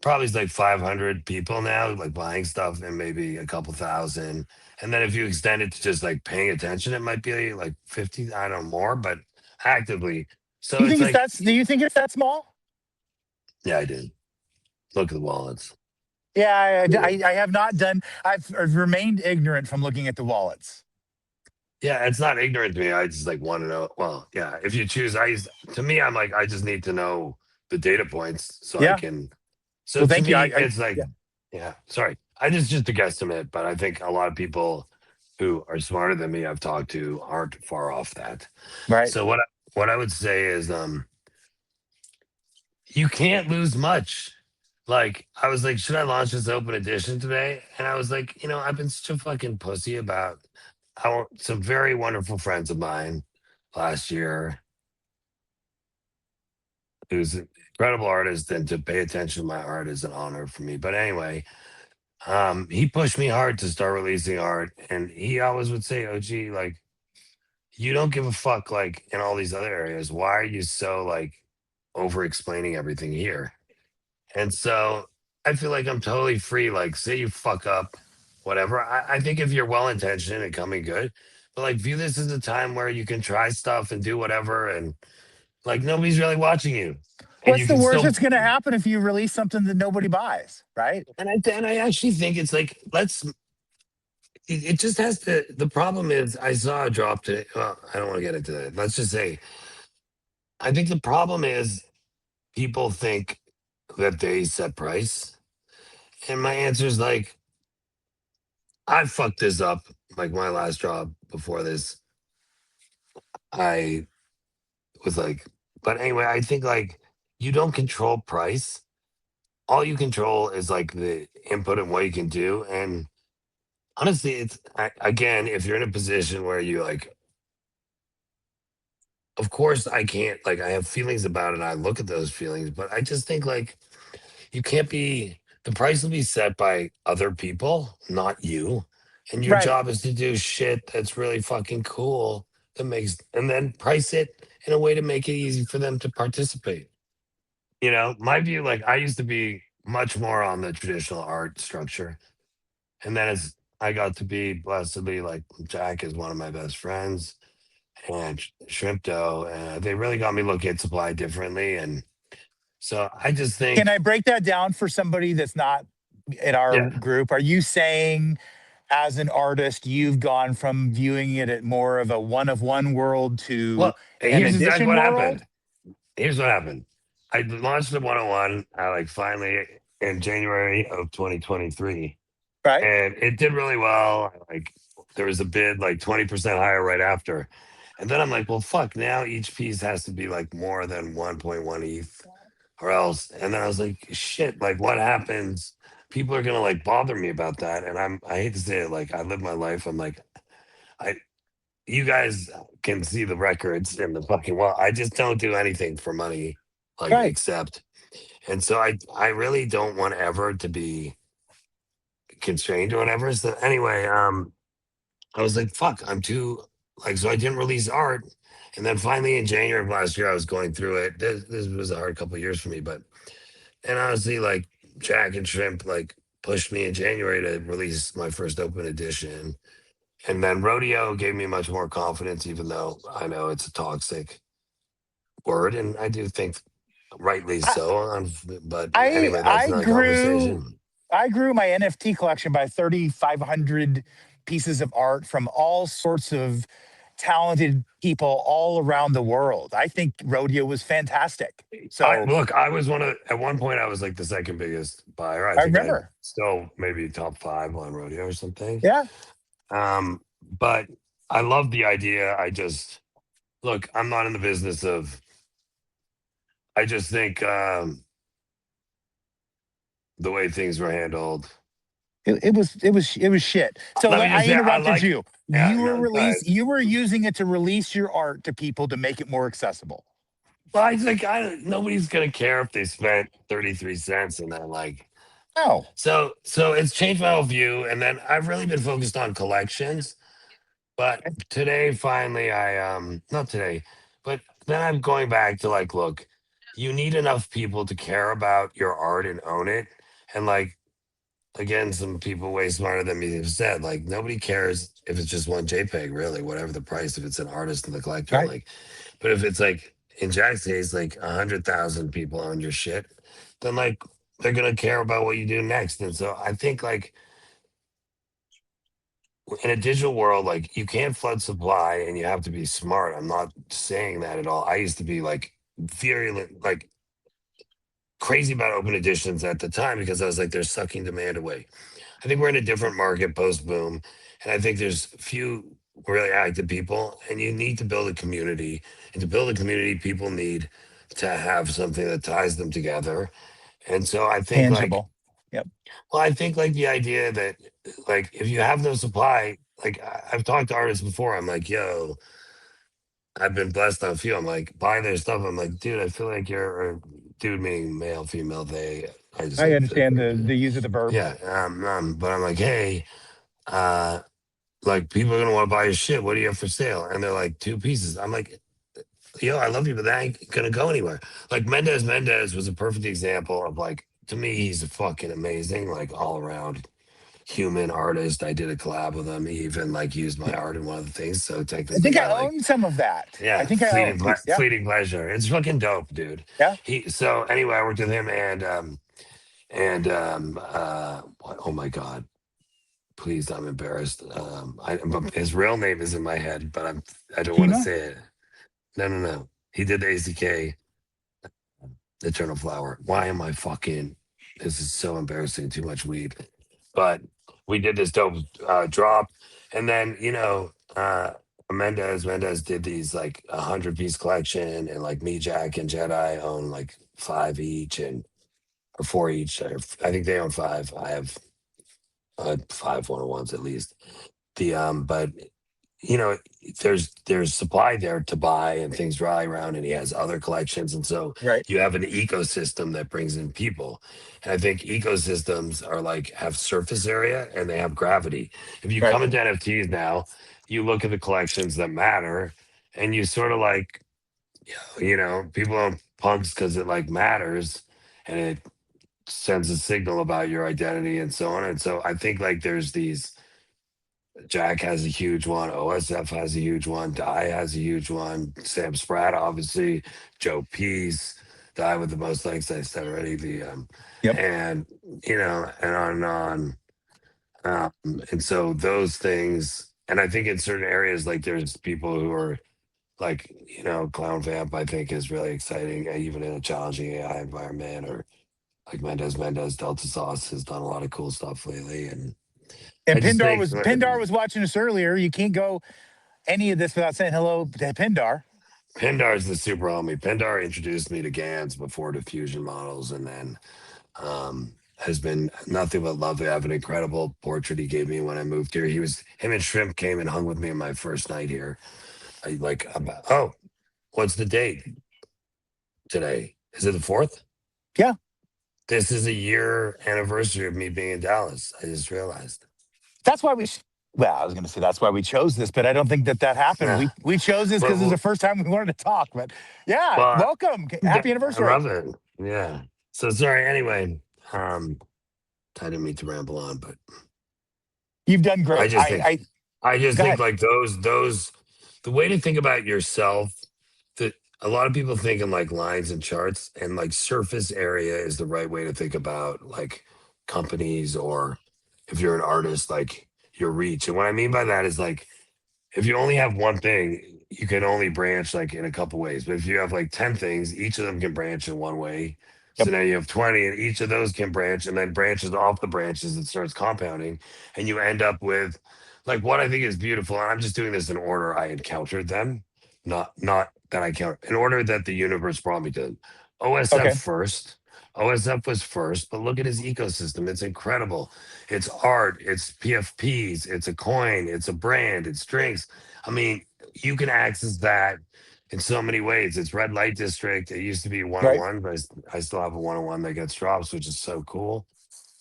probably is like 500 people now, like buying stuff and maybe a couple thousand. And then if you extend it to just like paying attention, it might be like 50, I don't know more, but actively. So You it's think it's like, that? Do you think it's that small? yeah, I did. Look at the wallets. Yeah, I have not done. I've remained ignorant from looking at the wallets. Yeah, it's not ignorant to me. I just like want to know. Well, yeah, if you choose, to me, I'm like, I just need to know the data points so I Yeah. can. So Well, to thank you. me, it's like, Yeah. yeah, sorry. I just a guesstimate, but I think a lot of people who are smarter than me I've talked to aren't far off that. Right. So what I would say is, you can't lose much. Like I was like, should I launch this open edition today? And I was like, I've been such a fucking pussy about some very wonderful friends of mine last year who's an incredible artist and to pay attention to my art is an honor for me. But anyway, he pushed me hard to start releasing art and he always would say, oh gee, like you don't give a fuck like in all these other areas. Why are you so like over explaining everything here? And so I feel like I'm totally free. Like, say you fuck up, whatever. I think if you're well intentioned and coming good, but like view this as a time where you can try stuff and do whatever. And like nobody's really watching you. And What's you the can worst still, that's going to happen if you release something that nobody buys? Right. and I actually think it's like, it just has to, the problem is I saw a drop today. Well, I don't want to get into that. Let's just say, I think the problem is people think that they set price. And my answer is like, I fucked this up. Like my last job before this, I was like, but anyway, I think like you don't control price. All you control is like the input and what you can do. And honestly, again, if you're in a position where you like, of course, I can't, like, I have feelings about it. I look at those feelings, but I just think like you can't be, the price will be set by other people, not you. And your Right. job is to do shit that's really fucking cool that makes, and then price it in a way to make it easy for them to participate. My view, like, I used to be much more on the traditional art structure. And then as I got to be blessedly like Jack is one of my best friends and Shrimp Dough, and they really got me looking at supply differently. And so I just Can think, I break that down for somebody that's not in our yeah. group? Are you saying, as an artist, you've gone from viewing it at more of a one of one world to Well, an here's exactly addition what world? happened. Here's what happened. I launched the 101. I like finally in January of 2023, Right? and it did really well. Like there was a bid like 20% higher right after. And then I'm like, well, fuck, now each piece has to be like more than 1.1 ETH or else. And then I was like, shit, like what happens? People are gonna like bother me about that. And I hate to say it, like I live my life. I'm like, I you guys can see the records in the fucking wall. I just don't do anything for money, like Right. accept. And so I really don't want ever to be constrained or whatever. So anyway, I was like, fuck, I'm too like so I didn't release art. And then finally in January of last year, I was going through it. This was a hard couple of years for me, but and honestly, like Jack and Shrimp like pushed me in January to release my first open edition. And then Rodeo gave me much more confidence, even though I know it's a toxic word. And I do think rightly I so. But I anyway, that's I another grew conversation. I grew my NFT collection by 3,500 pieces of art from all sorts of talented people all around the world. I think Rodeo was fantastic. I So look, I was at one point I was like the second biggest buyer. I I think I'm remember. still maybe top five on Rodeo or something. Yeah. But I love the idea. I just look, I'm not in the business of I just think the way things were handled. It was shit. So Let me I just say I interrupted like you. yeah, no, go ahead. You were using it to release your art to people to make it more accessible. Well, I think nobody's gonna care if they spent 33 cents and then like No. so it's changed my whole view. And then I've really been focused on collections. But today finally I not today, but then I'm going back to like, look, you need enough people to care about your art and own it. And like again, some people way smarter than me have said, like nobody cares if it's just one JPEG, really, whatever the price, if it's an artist and the collector. Right. Like but if it's like in Jack's case, like 100,000 people own your shit, then like they're gonna care about what you do next. And so I think like in a digital world, like you can't flood supply and you have to be smart. I'm not saying that at all. I used to be like virulent, like crazy about open editions at the time because I was like, they're sucking demand away. I think we're in a different market post boom. And I think there's few really active people, and you need to build a community. And to build a community, people need to have something that ties them together. And so I think like, Tangible. Yep. well, I think like the idea that like if you have no supply, like I've talked to artists before, I'm like, yo, I've been blessed on a few. I'm like buying their stuff. I'm like, dude, I feel like you're or dude meaning male, female, they. I just I like understand the use of the verb. yeah. But I'm like, hey, uh, like people are gonna want to buy your shit. What do you have for sale? And they're like two pieces. I'm like, yo, I love you, but that ain't gonna go anywhere. Like Mendez was a perfect example of like to me, he's fucking amazing, like all around human artist. I did a collab with him. He even like used my art in one of the things. So I think technically, I I like own some of that. I yeah, think I own a piece. Yeah. fleeting pleasure. It's fucking dope, dude. Yeah. He so anyway, I worked with him what, oh my god, please, I'm embarrassed. His real name is in my head, but I don't want to Kima. say it. No. He did the ACK Eternal Flower. Why am I fucking? This is so embarrassing. Too much weed. But we did this dope drop, and then Mendez did these like 100 piece collection, and like me, Jack, and Jedi own like five each, and or four each. I think they own five. I have five 101s at least. But you know, there's supply there to buy and things rally around, and he has other collections, and so Right. you have an ecosystem that brings in people. And I think ecosystems are like have surface area and they have gravity. If you Right. come into NFTs now, you look at the collections that matter, and you sort of like, people own punks because it like matters, and it sends a signal about your identity and so on. And so I think like there's these, Jack has a huge one, OSF has a huge one, Die has a huge one, Sam Spratt, obviously, Joe Peace, Die with the most likes, I said already, Yep. and and on and on. And so those things, and I think in certain areas, like there's people who are like, Clown Vamp, I think is really exciting, even in a challenging AI environment, or like Mendez Delta Sauce has done a lot of cool stuff lately. And I And just think Pindar was watching us earlier. You can't go any of this without saying hello to Pindar. Pindar's the super homie. Pindar introduced me to GANs before diffusion models, and then has been nothing but lovely. I have an incredible portrait he gave me when I moved here. Him and Shrimp came and hung with me on my first night here. Oh, what's the date today? Is it the 4th? Yeah. This is a year anniversary of me being in Dallas. I just realized. That's why well, I was going to say that's why we chose this, but I don't think that happened. Yeah. We chose this because it's the Well, first time we wanted to talk. But yeah, well, welcome, happy I anniversary. love it. Yeah. So sorry. Anyway, I didn't mean to ramble on, but You've done I great. just think I just Go think ahead. like those the way to think about yourself, that a lot of people think in like lines and charts, and like surface area is the right way to think about like companies, or if you're an artist, like your reach. And what I mean by that is like, if you only have one thing, you can only branch like in a couple ways. But if you have like 10 things, each of them can branch in one way. Yep. So now you have 20, and each of those can branch, and then branches off the branches, it starts compounding. And you end up with like what I think is beautiful. And I'm just doing this in order I encountered them, not that I count in order that the universe brought me to them. OSF Okay. first. OSF was first, but look at his ecosystem. It's incredible. It's art, it's PFPs, it's a coin, it's a brand, it's drinks. I mean, you can access that in so many ways. It's red light district. It used to be Right. 101, but I still have a 101 that gets drops, which is so cool.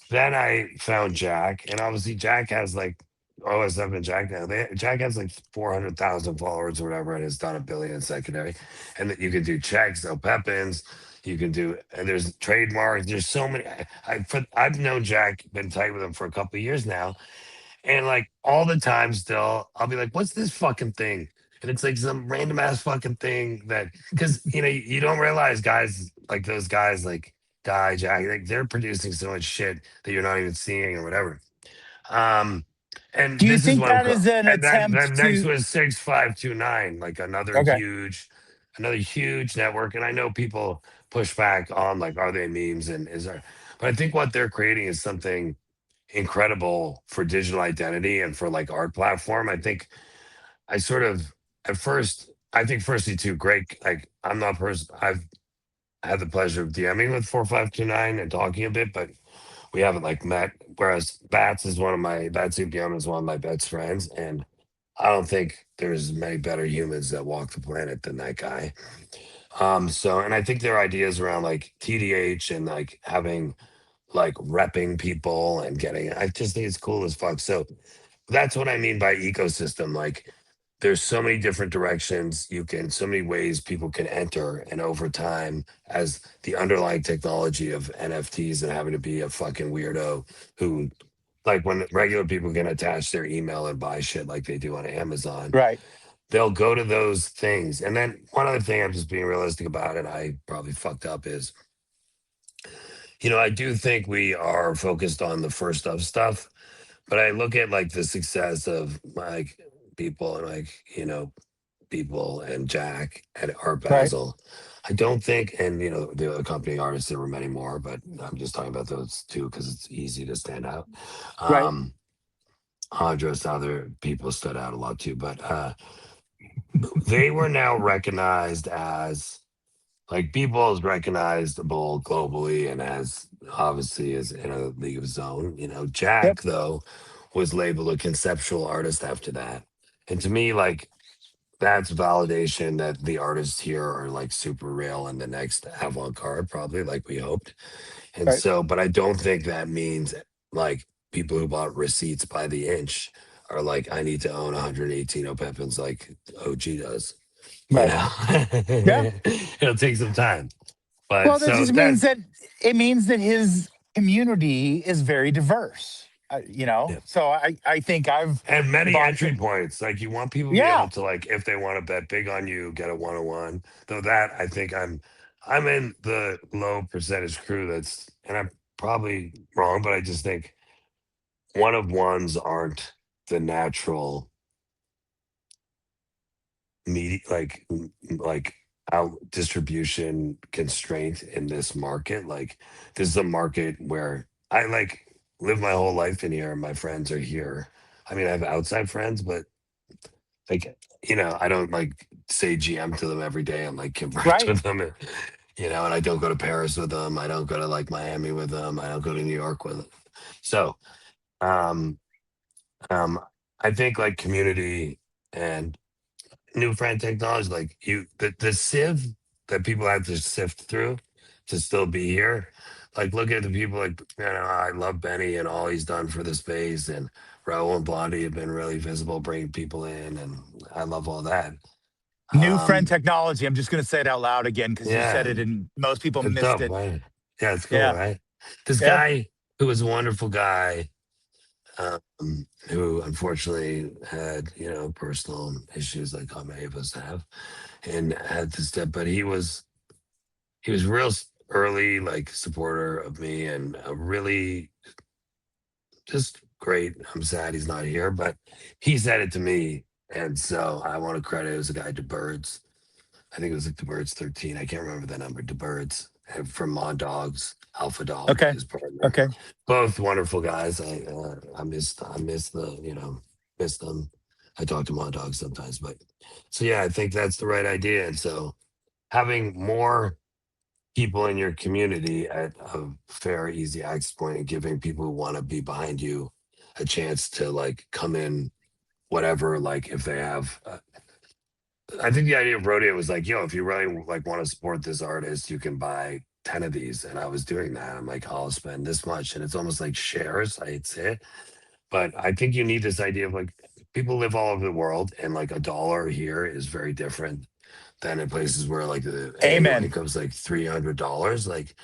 Then I found Jack, and obviously Jack has like OSF and Jack now. Jack has like 400,000 followers or whatever, and has done a billion in secondary. And that you can do checks, Pepins. You can do, and there's trademarks. There's so many. I've known Jack, been tight with him for a couple of years now, and like all the time still, I'll be like, what's this fucking thing? And it's like some random ass fucking thing that, because, you don't realize guys like those guys like Guy, Jack, like they're producing so much shit that you're not even seeing or whatever. Um, and Do you this is think what I'm, that is an and that attempt next to? was 6529, like Okay. another huge network. And I know people push back on like, are they memes and is there, but I think what they're creating is something incredible for digital identity and for like art platform. I think I sort of at first, I think firstly too great. Like I'm not person. I've had the pleasure of DMing with 4529 and talking a bit, but we haven't like met. Whereas Bats UPM is one of my best friends, and I don't think there's many better humans that walk the planet than that guy. So and I think their ideas around like TDH and like having like repping people and getting, I just think it's cool as fuck. So that's what I mean by ecosystem. Like there's so many different directions so many ways people can enter. And over time, as the underlying technology of NFTs and having to be a fucking weirdo who, like when regular people can attach their email and buy shit like they do on Amazon, Right. they'll go to those things. And then one other thing, I'm just being realistic about it, I probably fucked up, is I do think we are focused on the first of stuff, but I look at like the success of like people and like, people and Jack at Art Right. Basel. I don't think, and the accompanying artists, there were many more, but I'm just talking about those two because it's easy to stand out. Right. Um, Andres, other people stood out a lot too, but they were now recognized as like people is recognizable globally and as obviously is in a league of his own. Yep. Jack though was labeled a conceptual artist after that. And to me, like that's validation that the artists here are like super real and the next avant-garde, probably like we hoped. And Right. so, but I don't think that means like people who bought receipts by the inch are like, I need to own 118 O'Peppins like OG does. You Right. know, Yeah. it'll take some time. But Well, that so just means that's that it means that his community is very diverse. Yeah. So I think I've And many bought entry some. points. Like you want people to be able Yeah, to like, if they want to bet big on you, get a 101. Though that I think I'm in the low percentage crew that's, and I'm probably wrong, but I just think one of ones aren't the natural media, like out distribution constraint in this market. Like this is a market where I like live my whole life in here. My friends are here. I mean, I have outside friends, but like, I don't like say GM to them every day and like converse right. with them. And I don't go to Paris with them. I don't go to like Miami with them. I don't go to New York with them. So, um, um, I think like community and new friend technology, like the sieve that people have to sift through to still be here. Like look at the people like I love Benny and all he's done for the space, and Raul and Blondie have been really visible, bringing people in, and I love all that. New friend Um, technology. I'm just going to say it out loud again because you said yeah, it and most people it's missed dope, it. right? Yeah, it's cool, Yeah. right? This Yep. guy who was a wonderful guy, who unfortunately had personal issues like how many of us have, and had to step, but he was real early like supporter of me, and a really just great. I'm sad he's not here, but he said it to me, and so I want to credit it was a guy DeBirds. I think it was like DeBirds 13. I can't remember the number. DeBirds from Mon Dogs, Alpha Dog, Okay. his partner. Okay. Both wonderful guys. I miss the miss them. I talk to Mon Dogs sometimes, but so yeah, I think that's the right idea. And so having more people in your community at a fair, easy access point, and giving people who want to be behind you a chance to like come in, whatever, like if they have. I think the idea of Rodeo was like, if you really like want to support this artist, you can buy 10 of these. And I was doing that. I'm like, I'll spend this much. And it's almost like shares, I'd say. But I think you need this idea of like people live all over the world, and like a dollar here is very different than in places where like the annual Amen. income's like $300. Like,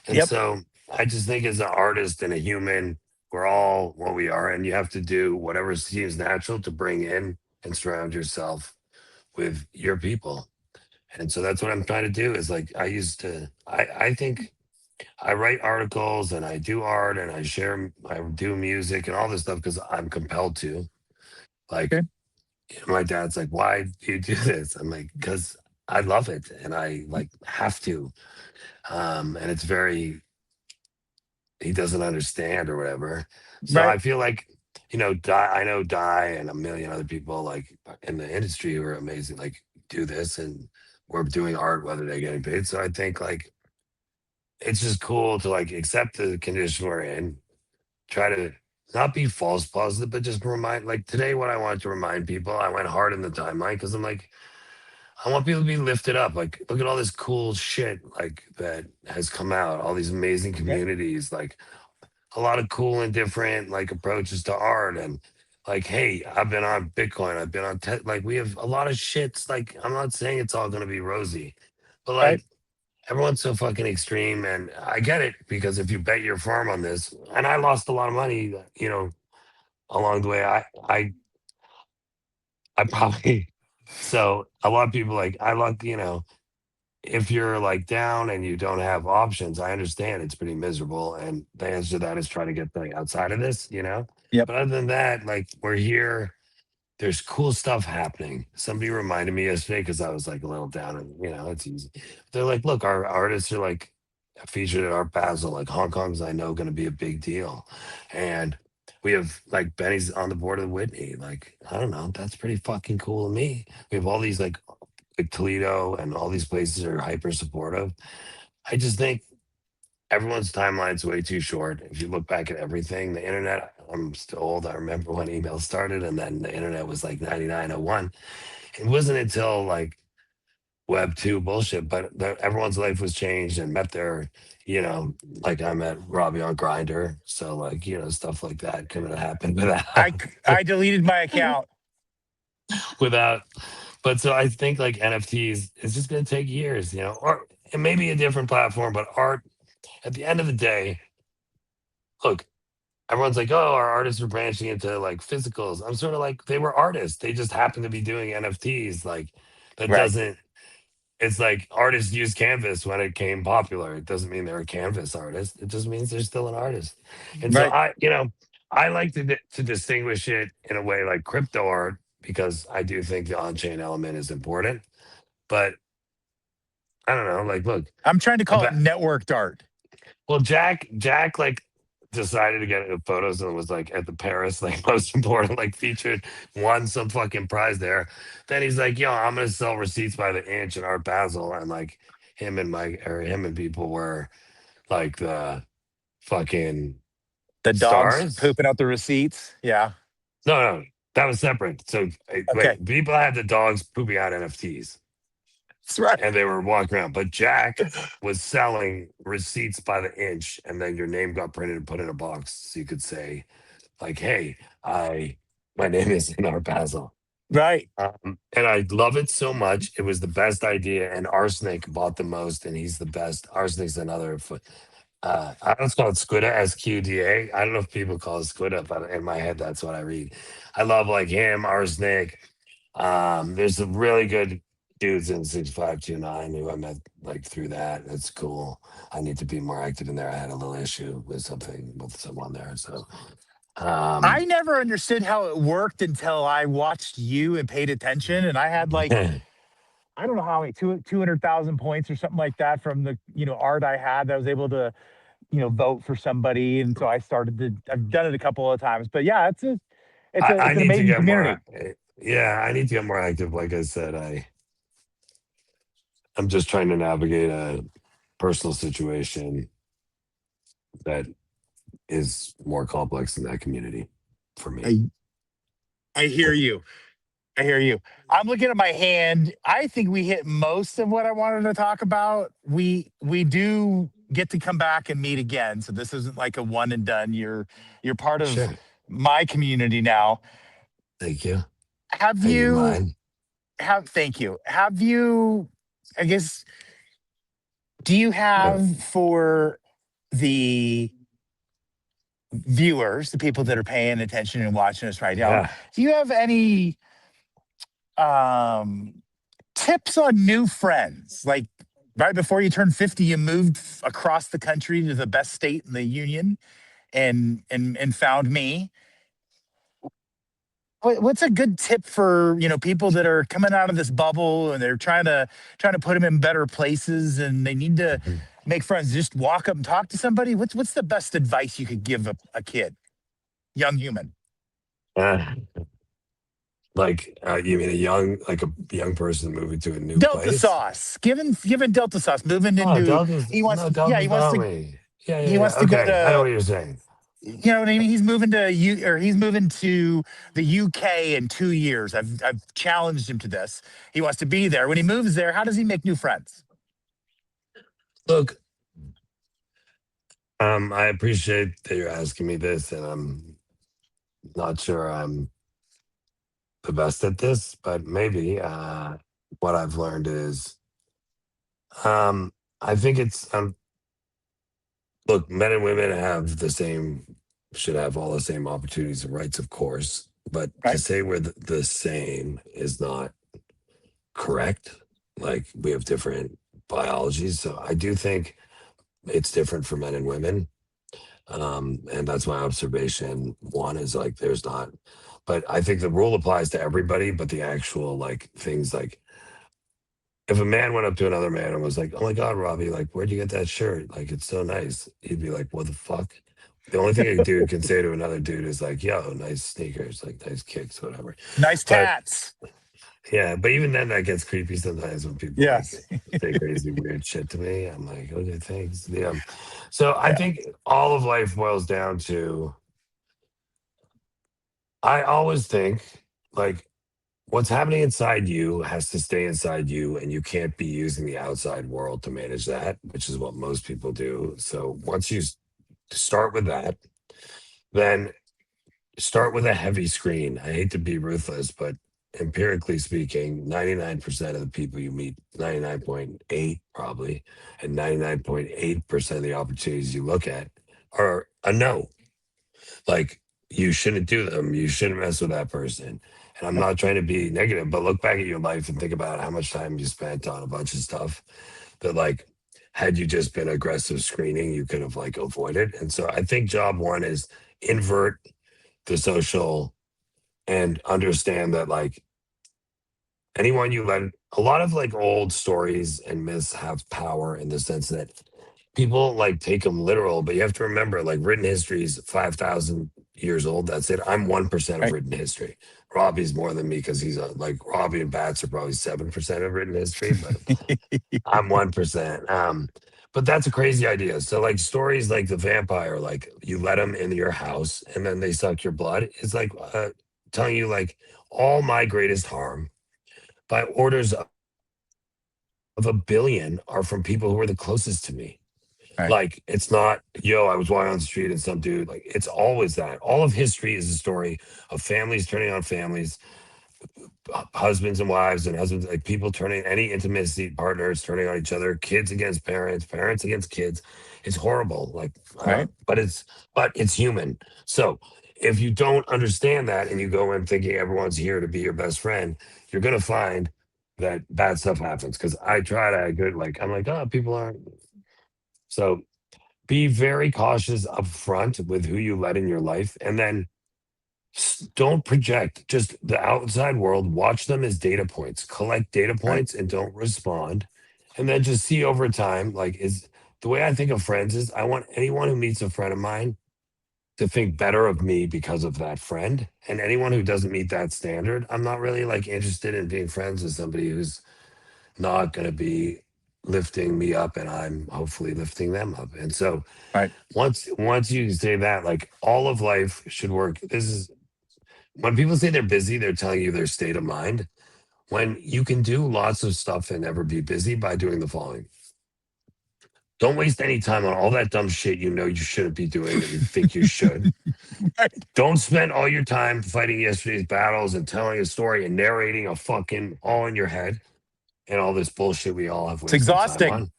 and Yep. so I just think as an artist and a human, we're all what we are, and you have to do whatever seems natural to bring in and surround yourself with your people. And so that's what I'm trying to do is like I think I write articles and I do art and I do music and all this stuff because I'm compelled to. Like Okay. my dad's like, why do you do this? I'm like, because I love it and I like have to. And it's very he doesn't understand or whatever. So Right. I feel like, I know Die and a million other people like in the industry who are amazing, like do this and we're doing art whether they're getting paid. So I think like it's just cool to like accept the condition we're in, try to not be false positive, but just remind like today what I wanted to remind people, I went hard in the timeline because I'm like, I want people to be lifted up. Like, look at all this cool shit like that has come out, all these amazing Yep. communities, like a lot of cool and different like approaches to art, and like hey, I've been on Bitcoin, I've been on like we have a lot of shits. Like I'm not saying it's all going to be rosy, but Right. like everyone's so fucking extreme, and I get it because if you bet your farm on this, and I lost a lot of money, along the way, I probably so a lot of people like I like if you're like down and you don't have options, I understand it's pretty miserable. And the answer to that is try to get like outside of this. Yep. But other than that, like we're here, there's cool stuff happening. Somebody reminded me yesterday because I was like a little down and it's easy. They're like, look, our artists are like featured at Art Basel, like Hong Kong's I know gonna be a big deal. And we have like Benny's on the board of Whitney. Like, I don't know, that's pretty fucking cool to me. We have all these like Toledo and all these places are hyper supportive. I just think everyone's timeline's way too short. If you look back at everything, the internet, I'm still old. I remember when email started and then the internet was like 9901. It wasn't until like Web 2 bullshit, but everyone's life was changed and met their, like I met Robbie on Grinder. So like, stuff like that couldn't have happened I without, I deleted my account. without but so I think like NFTs is just going to take years, or it may be a different platform, but art at the end of the day, look, everyone's like, oh, our artists are branching into like physicals. I'm sort of like, they were artists. They just happen to be doing NFTs. Like, that Right. doesn't, it's like artists used canvas when it came popular. It doesn't mean they're a canvas artist. It just means they're still an artist. And so Right. I like to distinguish it in a way like crypto art because I do think the on-chain element is important. But I don't know, like, look, I'm trying to call it about networked art. well, Jack like decided to get into photos and was like at the Paris like most important like featured, won some fucking prize there. Then he's like, yo, I'm gonna sell receipts by the inch in Art Basel, and like him and people were like the fucking The dogs stars. pooping out the receipts. Yeah. No, that was separate. So Okay. wait, people had the dogs pooping out NFTs That's right. and they were walking around, but Jack was selling receipts by the inch, and then your name got printed and put in a box so you could say like, hey, I my name is Art Basel. Right. And I love it so much. It was the best idea, and Arsenic bought the most, and he's the best. Arsenic's another. I don't call it Squidda, SQDA. I don't know if people call it Squidda, but in my head, that's what I read. I love like him, Arsenic. There's some really good dudes in 6529 who I met like through that. It's cool. I need to be more active in there. I had a little issue with something with someone there. So I um never understood how it worked until I watched you and paid attention. And I had like, I don't know how many, 200,000 points or something like that from the, art I had that I was able to, vote for somebody. And so I started to, I've done it a couple of times, but yeah, I it's an need to amazing get more community. yeah, I need to get more active. Like I said, I'm just trying to navigate a personal situation that is more complex in that community for me. I, I hear you. I hear you. I'm looking at my hand. I think we hit most of what I wanted to talk about. We do get to come back and meet again. So this isn't like a one and done. You're part of Sure. my community now. Thank you. Have And you're you mine. have thank you. Have you I guess do you Yeah. have for the viewers, the people that are paying attention and watching us right now, Yeah. do you have any um tips on new friends? Like right before you turned 50, you moved across the country to the best state in the union and found me. What's a good tip for, people that are coming out of this bubble and they're trying to put them in better places and they need to Mhm. make friends? Just walk up and talk to somebody. What's the best advice you could give a kid, young human? Uh, like you mean like a young person moving to a new Delta place? sauce. Given Delta sauce, moving Oh, into Delta's he wants no to yeah, Delta's he wants not to me. Yeah, he yeah, wants yeah. to go Okay, I know to what you're saying. you know what I mean? He's moving to you or he's moving to the UK in 2 years. I've challenged him to this. He wants to be there. When he moves there, how does he make new friends? Look, I appreciate that you're asking me this, and I'm not sure I'm the best at this, but maybe what I've learned is I think it's look, men and women have the same should have all the same opportunities and rights, of course, but to Right? say we're the same is not correct. Like we have different biologies, so I do think it's different for men and women. And that's my observation. One is like there's not, but I think the rule applies to everybody, but the actual like things like if a man went up to another man and was like, "Oh my God, Robbie, like, where'd you get that shirt? Like, it's so nice." He'd be like, "What the fuck?" The only thing a dude can say to another dude is like, "Yo, nice sneakers, like nice kicks, whatever." Nice But tats. yeah, but even then, that gets creepy sometimes when people like Yes. say crazy weird shit to me. I'm like, okay, thanks. Yeah. So I Yeah. think all of life boils down to. I always think like what's happening inside you has to stay inside you, and you can't be using the outside world to manage that, which is what most people do. So once start with that, then start with a heavy screen. I hate to be ruthless, but empirically speaking, 99% of the people you meet, 99.8 probably, and 99.8% of the opportunities you look at are a no. Like, you shouldn't do them. You shouldn't mess with that person. And I'm Yep. not trying to be negative, but look back at your life and think about how much time you spent on a bunch of stuff that, like, had you just been aggressive screening, you could have like avoided. And so I think job one is invert the social and understand that, like, anyone you let, a lot of like old stories and myths have power in the sense that people like take them literal, but you have to remember, like, written history is 5,000 years old. That's it. I'm 1% of Right. written history. Robbie's more than me because he's like Robbie and Bats are probably 7% of written history, but I'm 1%. But that's a crazy idea. So, like, stories like the vampire, like, you let them into your house and then they suck your blood, is like telling you, like, all my greatest harm by orders of a billion are from people who are the closest to me. Right. Like, it's not, yo, I was walking on the street and some dude, like, it's always that. All of history is a story of families turning on families, husbands and wives, and husbands, like, people turning, any intimacy partners turning on each other, kids against parents, parents against kids. It's horrible. Like, Right. but it's human. So if you don't understand that and you go in thinking everyone's here to be your best friend, you're going to find that bad stuff happens. Cause I try to good, like, I'm like, oh, people aren't. So be very cautious up front with who you let in your life, and then don't project just the outside world. Watch them as data points, collect data Right. points and don't respond, and then just see over time. Like, is the way I think of friends is, I want anyone who meets a friend of mine to think better of me because of that friend, and anyone who doesn't meet that standard, I'm not really like interested in being friends with somebody who's not going to be lifting me up and I'm hopefully lifting them up. And so Right. once you say that, like, all of life should work. This is when people say they're busy, they're telling you their state of mind. When you can do lots of stuff and never be busy by doing the following: don't waste any time on all that dumb shit you know you shouldn't be doing that you think you should. Right. Don't spend all your time fighting yesterday's battles and telling a story and narrating a fucking all in your head and all this bullshit we all have It's wasted time exhausting. on.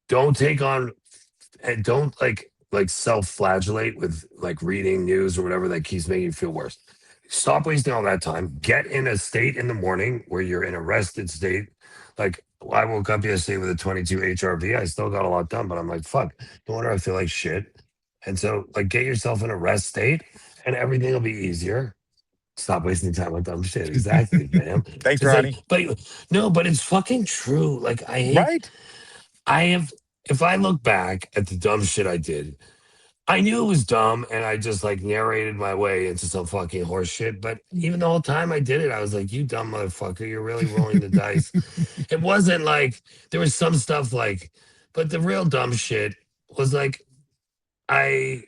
Don't take on, and don't like self-flagellate with like reading news or whatever that keeps making you feel worse. Stop wasting all that time. Get in a state in the morning where you're in a rested state. Like, I woke up yesterday with a 22 HRV. I still got a lot done, but I'm like, fuck, no wonder I feel like shit. And so, like, get yourself in a rest state and everything will be easier. Stop wasting time on dumb shit. Exactly, man. Thanks, It's like, Ronnie. but no, but it's fucking true. Like, Right. I have, if I look back at the dumb shit I did, I knew it was dumb and I just like narrated my way into some fucking horse shit. But even the whole time I did it, I was like, you dumb motherfucker, you're really rolling the dice. It wasn't like, there was some stuff like, but the real dumb shit was like, I,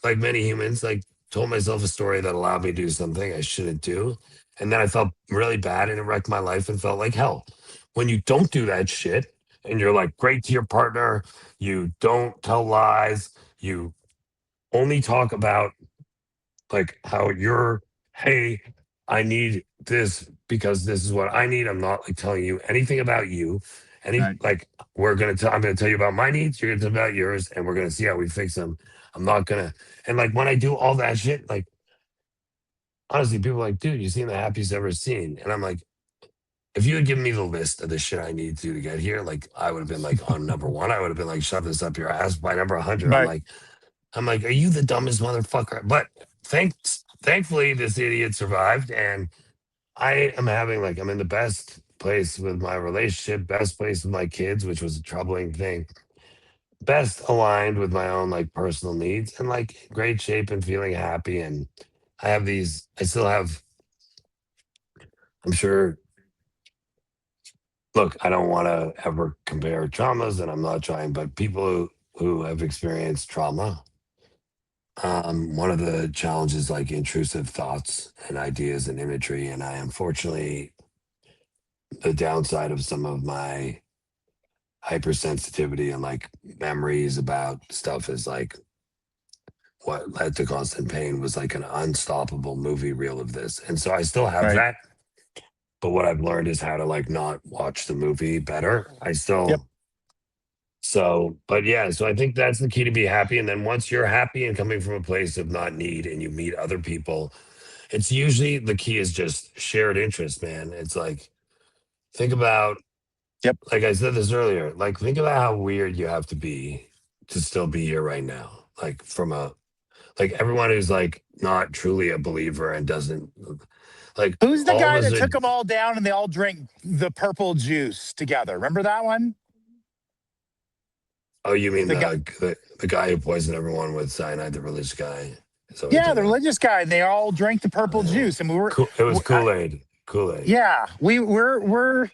like many humans, like, told myself a story that allowed me to do something I shouldn't do. And then I felt really bad and it wrecked my life and felt like hell. When you don't do that shit and you're like great to your partner, you don't tell lies, you only talk about like how you're, hey, I need this because this is what I need. I'm not like telling you anything about you. Any, Right. like, I'm gonna tell you about my needs, you're gonna tell me about yours, and we're gonna see how we fix them. I'm not gonna, and like when I do all that shit, like, honestly, people are like, dude, you seem the happiest I've ever seen. And I'm like, if you had given me the list of the shit I need to get here, like, I would have been like on number one, I would have been like, shove this up your ass. By number 100, Right. I'm like, are you the dumbest motherfucker? But thankfully, this idiot survived, and I am having, like, I'm in the best place with my relationship, best place with my kids, which was a troubling thing, best aligned with my own like personal needs, and like great shape and feeling happy. And I have these, I still have, I'm sure. Look, I don't want to ever compare traumas, and I'm not trying, but people who have experienced trauma, one of the challenges like intrusive thoughts and ideas and imagery. And I, unfortunately, the downside of some of my hypersensitivity and like memories about stuff is like what led to constant pain was like an unstoppable movie reel of this. And so I still have Right. that, but what I've learned is how to like not watch the movie better. I Yep. still, So, but yeah, so I think that's the key to be happy. And then once you're happy and coming from a place of not need and you meet other people, it's usually the key is just shared interest, man. It's like, think about, Yep. like I said this earlier, like think about how weird you have to be to still be here right now. Like from a, like everyone who's like not truly a believer and doesn't, like Who's the all of guy us that are, took them all down and they all drank the purple juice together? Remember that one? oh, you mean The guy, the guy who poisoned everyone with cyanide, the religious guy? Is that what you're yeah, talking the about? religious guy. And they all drank the purple Yeah. juice, and we were, Cool. It was I, Kool-Aid. Kool-Aid. yeah, we're.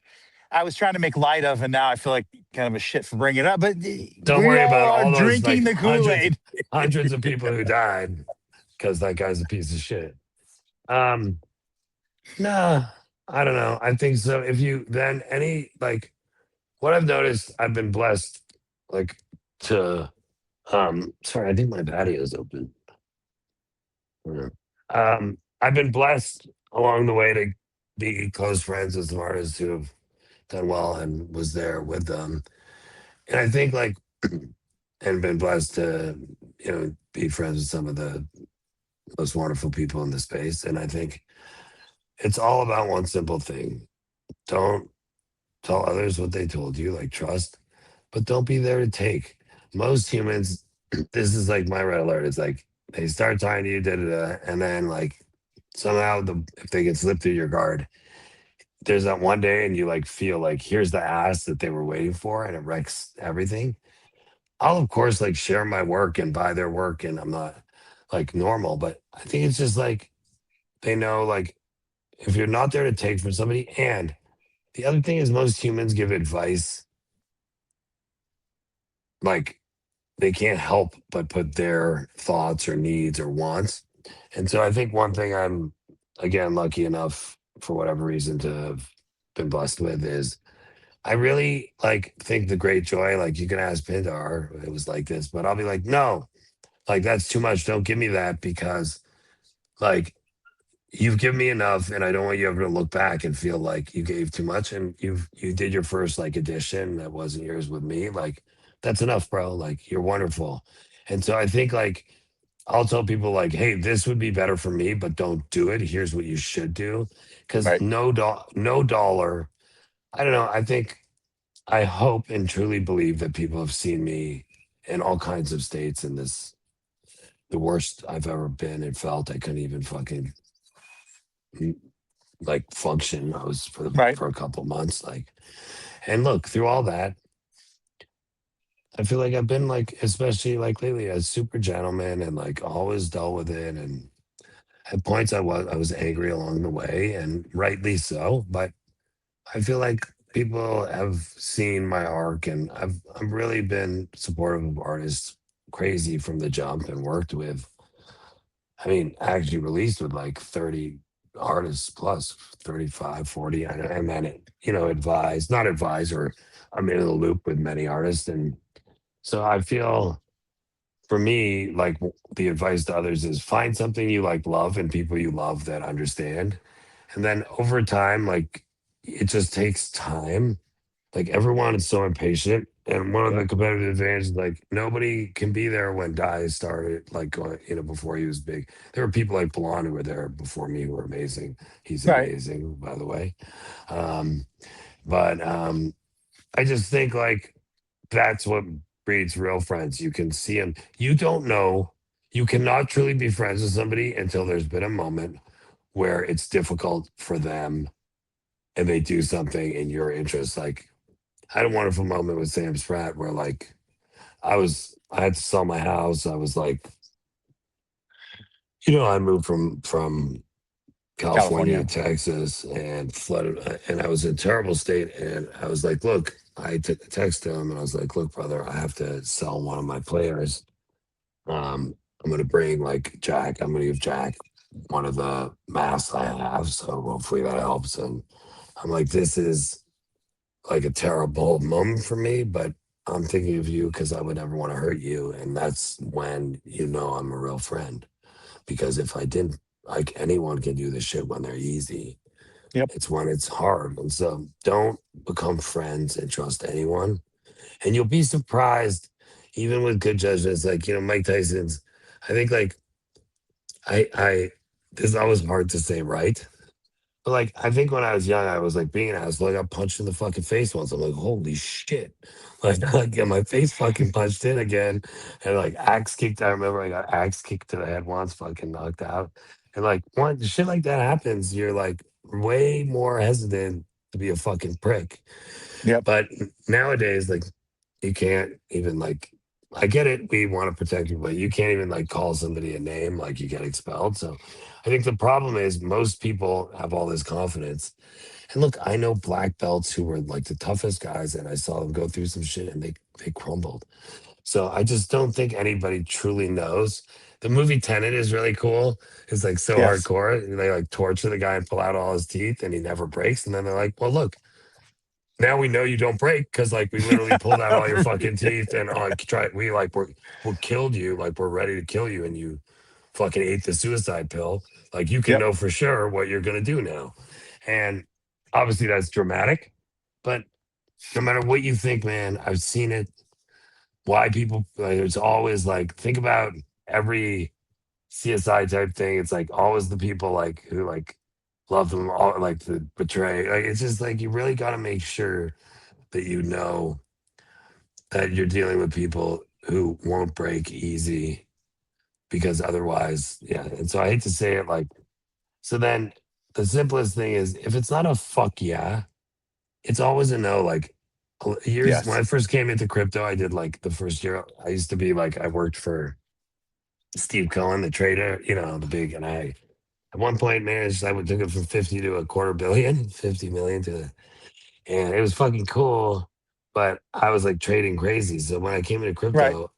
I was trying to make light of, and now I feel like kind of a shit for bringing it up. But Don't we worry all about are all those drinking like the Kool Aid. hundreds of people who died because that guy's a piece of shit. Um, nah, I don't know. I think so. If you then any like what I've noticed, I've been blessed like to sorry, I think my patio is open. Yeah. I've been blessed along the way to be close friends with some artists who have done well and was there with them. And I think like and been blessed to, be friends with some of the most wonderful people in the space. And I think it's all about one simple thing. Don't tell others what they told you, like trust, but don't be there to take. Most humans, this is like my red alert. It's like they start talking to you, da da da, and then like somehow if they can slip through your guard, there's that one day and you like feel like here's the ass that they were waiting for, and it wrecks everything. I'll of course like share my work and buy their work, and I'm not like normal, but I think it's just like they know like if you're not there to take from somebody, and the other thing is most humans give advice like they can't help but put their thoughts or needs or wants. And so I think one thing I'm again lucky enough for whatever reason to have been blessed with is I really like think the great joy, like you can ask Pindar, it was like this, but I'll be like, no, like that's too much. Don't give me that because like you've given me enough and I don't want you ever to look back and feel like you gave too much and you did your first like edition that wasn't yours with me. Like that's enough, bro. Like you're wonderful. And so I think like I'll tell people like, hey, this would be better for me, but don't do it. Here's what you should do. Cause Right, no dollar. I don't know. I think I hope and truly believe that people have seen me in all kinds of states in this the worst I've ever been and felt. I couldn't even fucking like function. I was right, for a couple months, like, and look through all that. I feel like I've been like, especially like lately, a super gentleman and like always dealt with it. And at points, I was angry along the way, and rightly so. But I feel like people have seen my arc, and I've really been supportive of artists crazy from the jump, and worked with I mean, actually released with like 30 artists plus 35, 40. And then it, advise, not advise, or I'm in the loop with many artists. And so I feel for me, like the advice to others is find something you like love and people you love that understand. And then over time, like it just takes time, like everyone is so impatient. And one of yep, the competitive advantages, like nobody can be there when Die started, like going, before he was big. There were people like Blonde who were there before me who were amazing. He's right, amazing, by the way. Um, but I just think like that's what breeds real friends. You can see them. You don't know. You cannot truly be friends with somebody until there's been a moment where it's difficult for them and they do something in your interest. Like I had a wonderful moment with Sam Spratt where like I had to sell my house. I was like, I moved from California to California. Texas and flooded and I was in a terrible state. And I was like, look, I texted him and I was like, look, brother, I have to sell one of my players. I'm gonna bring like Jack, I'm gonna give Jack one of the masks I have. So hopefully that helps. And I'm like, this is like a terrible moment for me, but I'm thinking of you because I would never want to hurt you. And that's when I'm a real friend. Because if I didn't, like anyone can do this shit when they're easy. Yep. It's when it's hard. And so don't become friends and trust anyone And you'll be surprised, even with good judgments, like, Mike Tyson's, I think like I this is always hard to say right. But like I think when I was young, I was like being an asshole. I got punched in the fucking face once. I'm like, holy shit. Like get my face fucking punched in again. And like axe kicked. I remember I got axe kicked to the head once, fucking knocked out. And like when shit like that happens, you're like way more hesitant to be a fucking prick. Yep. But nowadays, like you can't even like I get it, we want to protect you, but you can't even like call somebody a name, like you get expelled. So I think the problem is most people have all this confidence. And look, I know black belts who were like the toughest guys, and I saw them go through some shit and they crumbled. So I just don't think anybody truly knows. The movie Tenet is really cool. It's like so Yes. hardcore. They like torture the guy and pull out all his teeth and he never breaks. And then they're like, well, look, now we know you don't break because like we literally pulled out all your fucking teeth and like we killed you, like we're ready to kill you, and you fucking ate the suicide pill. Like you can Yep. know for sure what you're gonna do now. And obviously that's dramatic, but no matter what you think, man, I've seen it. Why people like it's always like think about every CSI type thing. It's like always the people like who like love them all like to betray. Like it's just like you really gotta make sure that you know that you're dealing with people who won't break easy because otherwise, yeah. And so I hate to say it like, so then the simplest thing is if it's not a fuck yeah, it's always a no. Like years when Yes. I first came into crypto, I did like the first year, I used to be like, I worked for Steve Cohen, the trader, the big, and I at one point managed, I would took it from 50 to a quarter billion, 50 million to and it was fucking cool. But I was like trading crazy. So when I came into Right. crypto,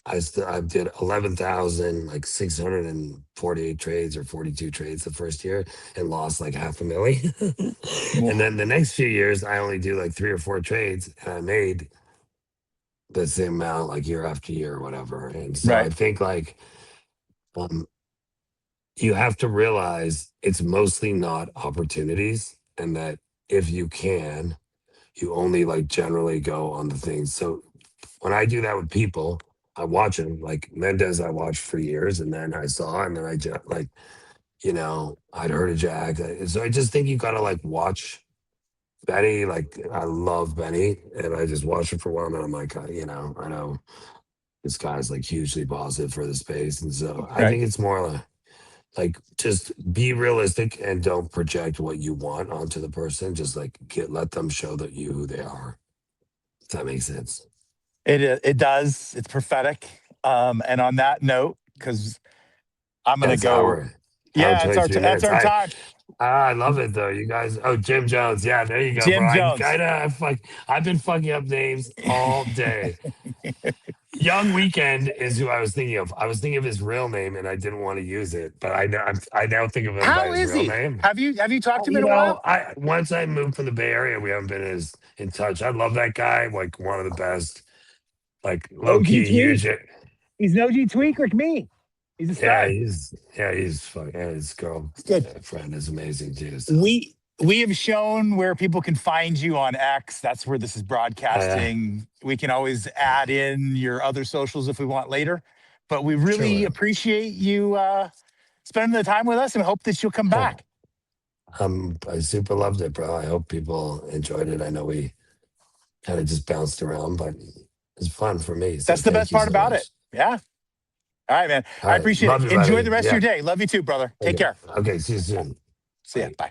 I did 11,000 like 648 trades or 42 trades the first year and lost like half a million. And then the next few years, I only do like 3 or 4 trades and I made the same amount like year after year or whatever. And so I Right. think like um, you have to realize it's mostly not opportunities and that if you can, you only like generally go on the things. So when I do that with people, I watch them like Mendez. I watched for years, and then I saw, and then I just like I'd heard of Jack. So I just think you gotta like watch Benny. Like I love Benny, and I just watched him for a while, and I'm like, I know this guy's like hugely positive for the space, and so I Right. think it's more like just be realistic and don't project what you want onto the person. Just like let them show that you who they are. If that makes sense. It does. It's prophetic. And on that note, because I'm gonna That's go. hour Yeah, it's 23 that's minutes. our time. I love it though. You guys, oh Jim Jones, yeah, there you go, bro. Jim Jones. I've been fucking up names all day. Young Weekend is who I was thinking of. I was thinking of his real name and I didn't want to use it, but I now think of him by How his is real he? name. Have you talked to him in a while? I once I moved from the Bay Area, we haven't been as in touch. I love that guy, like one of the best, like low OG key tweak. huge. He's an OG tweak like me. He's a Yeah, stud. he's fucking his It's good. girlfriend is amazing too. So We have shown where people can find you on X. That's where this is uh, broadcasting. We can always add in your other socials if we want later. But we really sure. appreciate you spending the time with us and hope that you'll come Yeah. back. I super loved it, bro. I hope people enjoyed it. I know we kind of just bounced around, but it's fun for me. So That's the thank best you part so about it. much. Yeah. All right, man. All I right. appreciate it. Love you, Enjoy the buddy. rest of your Yeah. day. Love you too, brother. Take Okay. care. Okay. See you soon. See ya. Bye. Bye.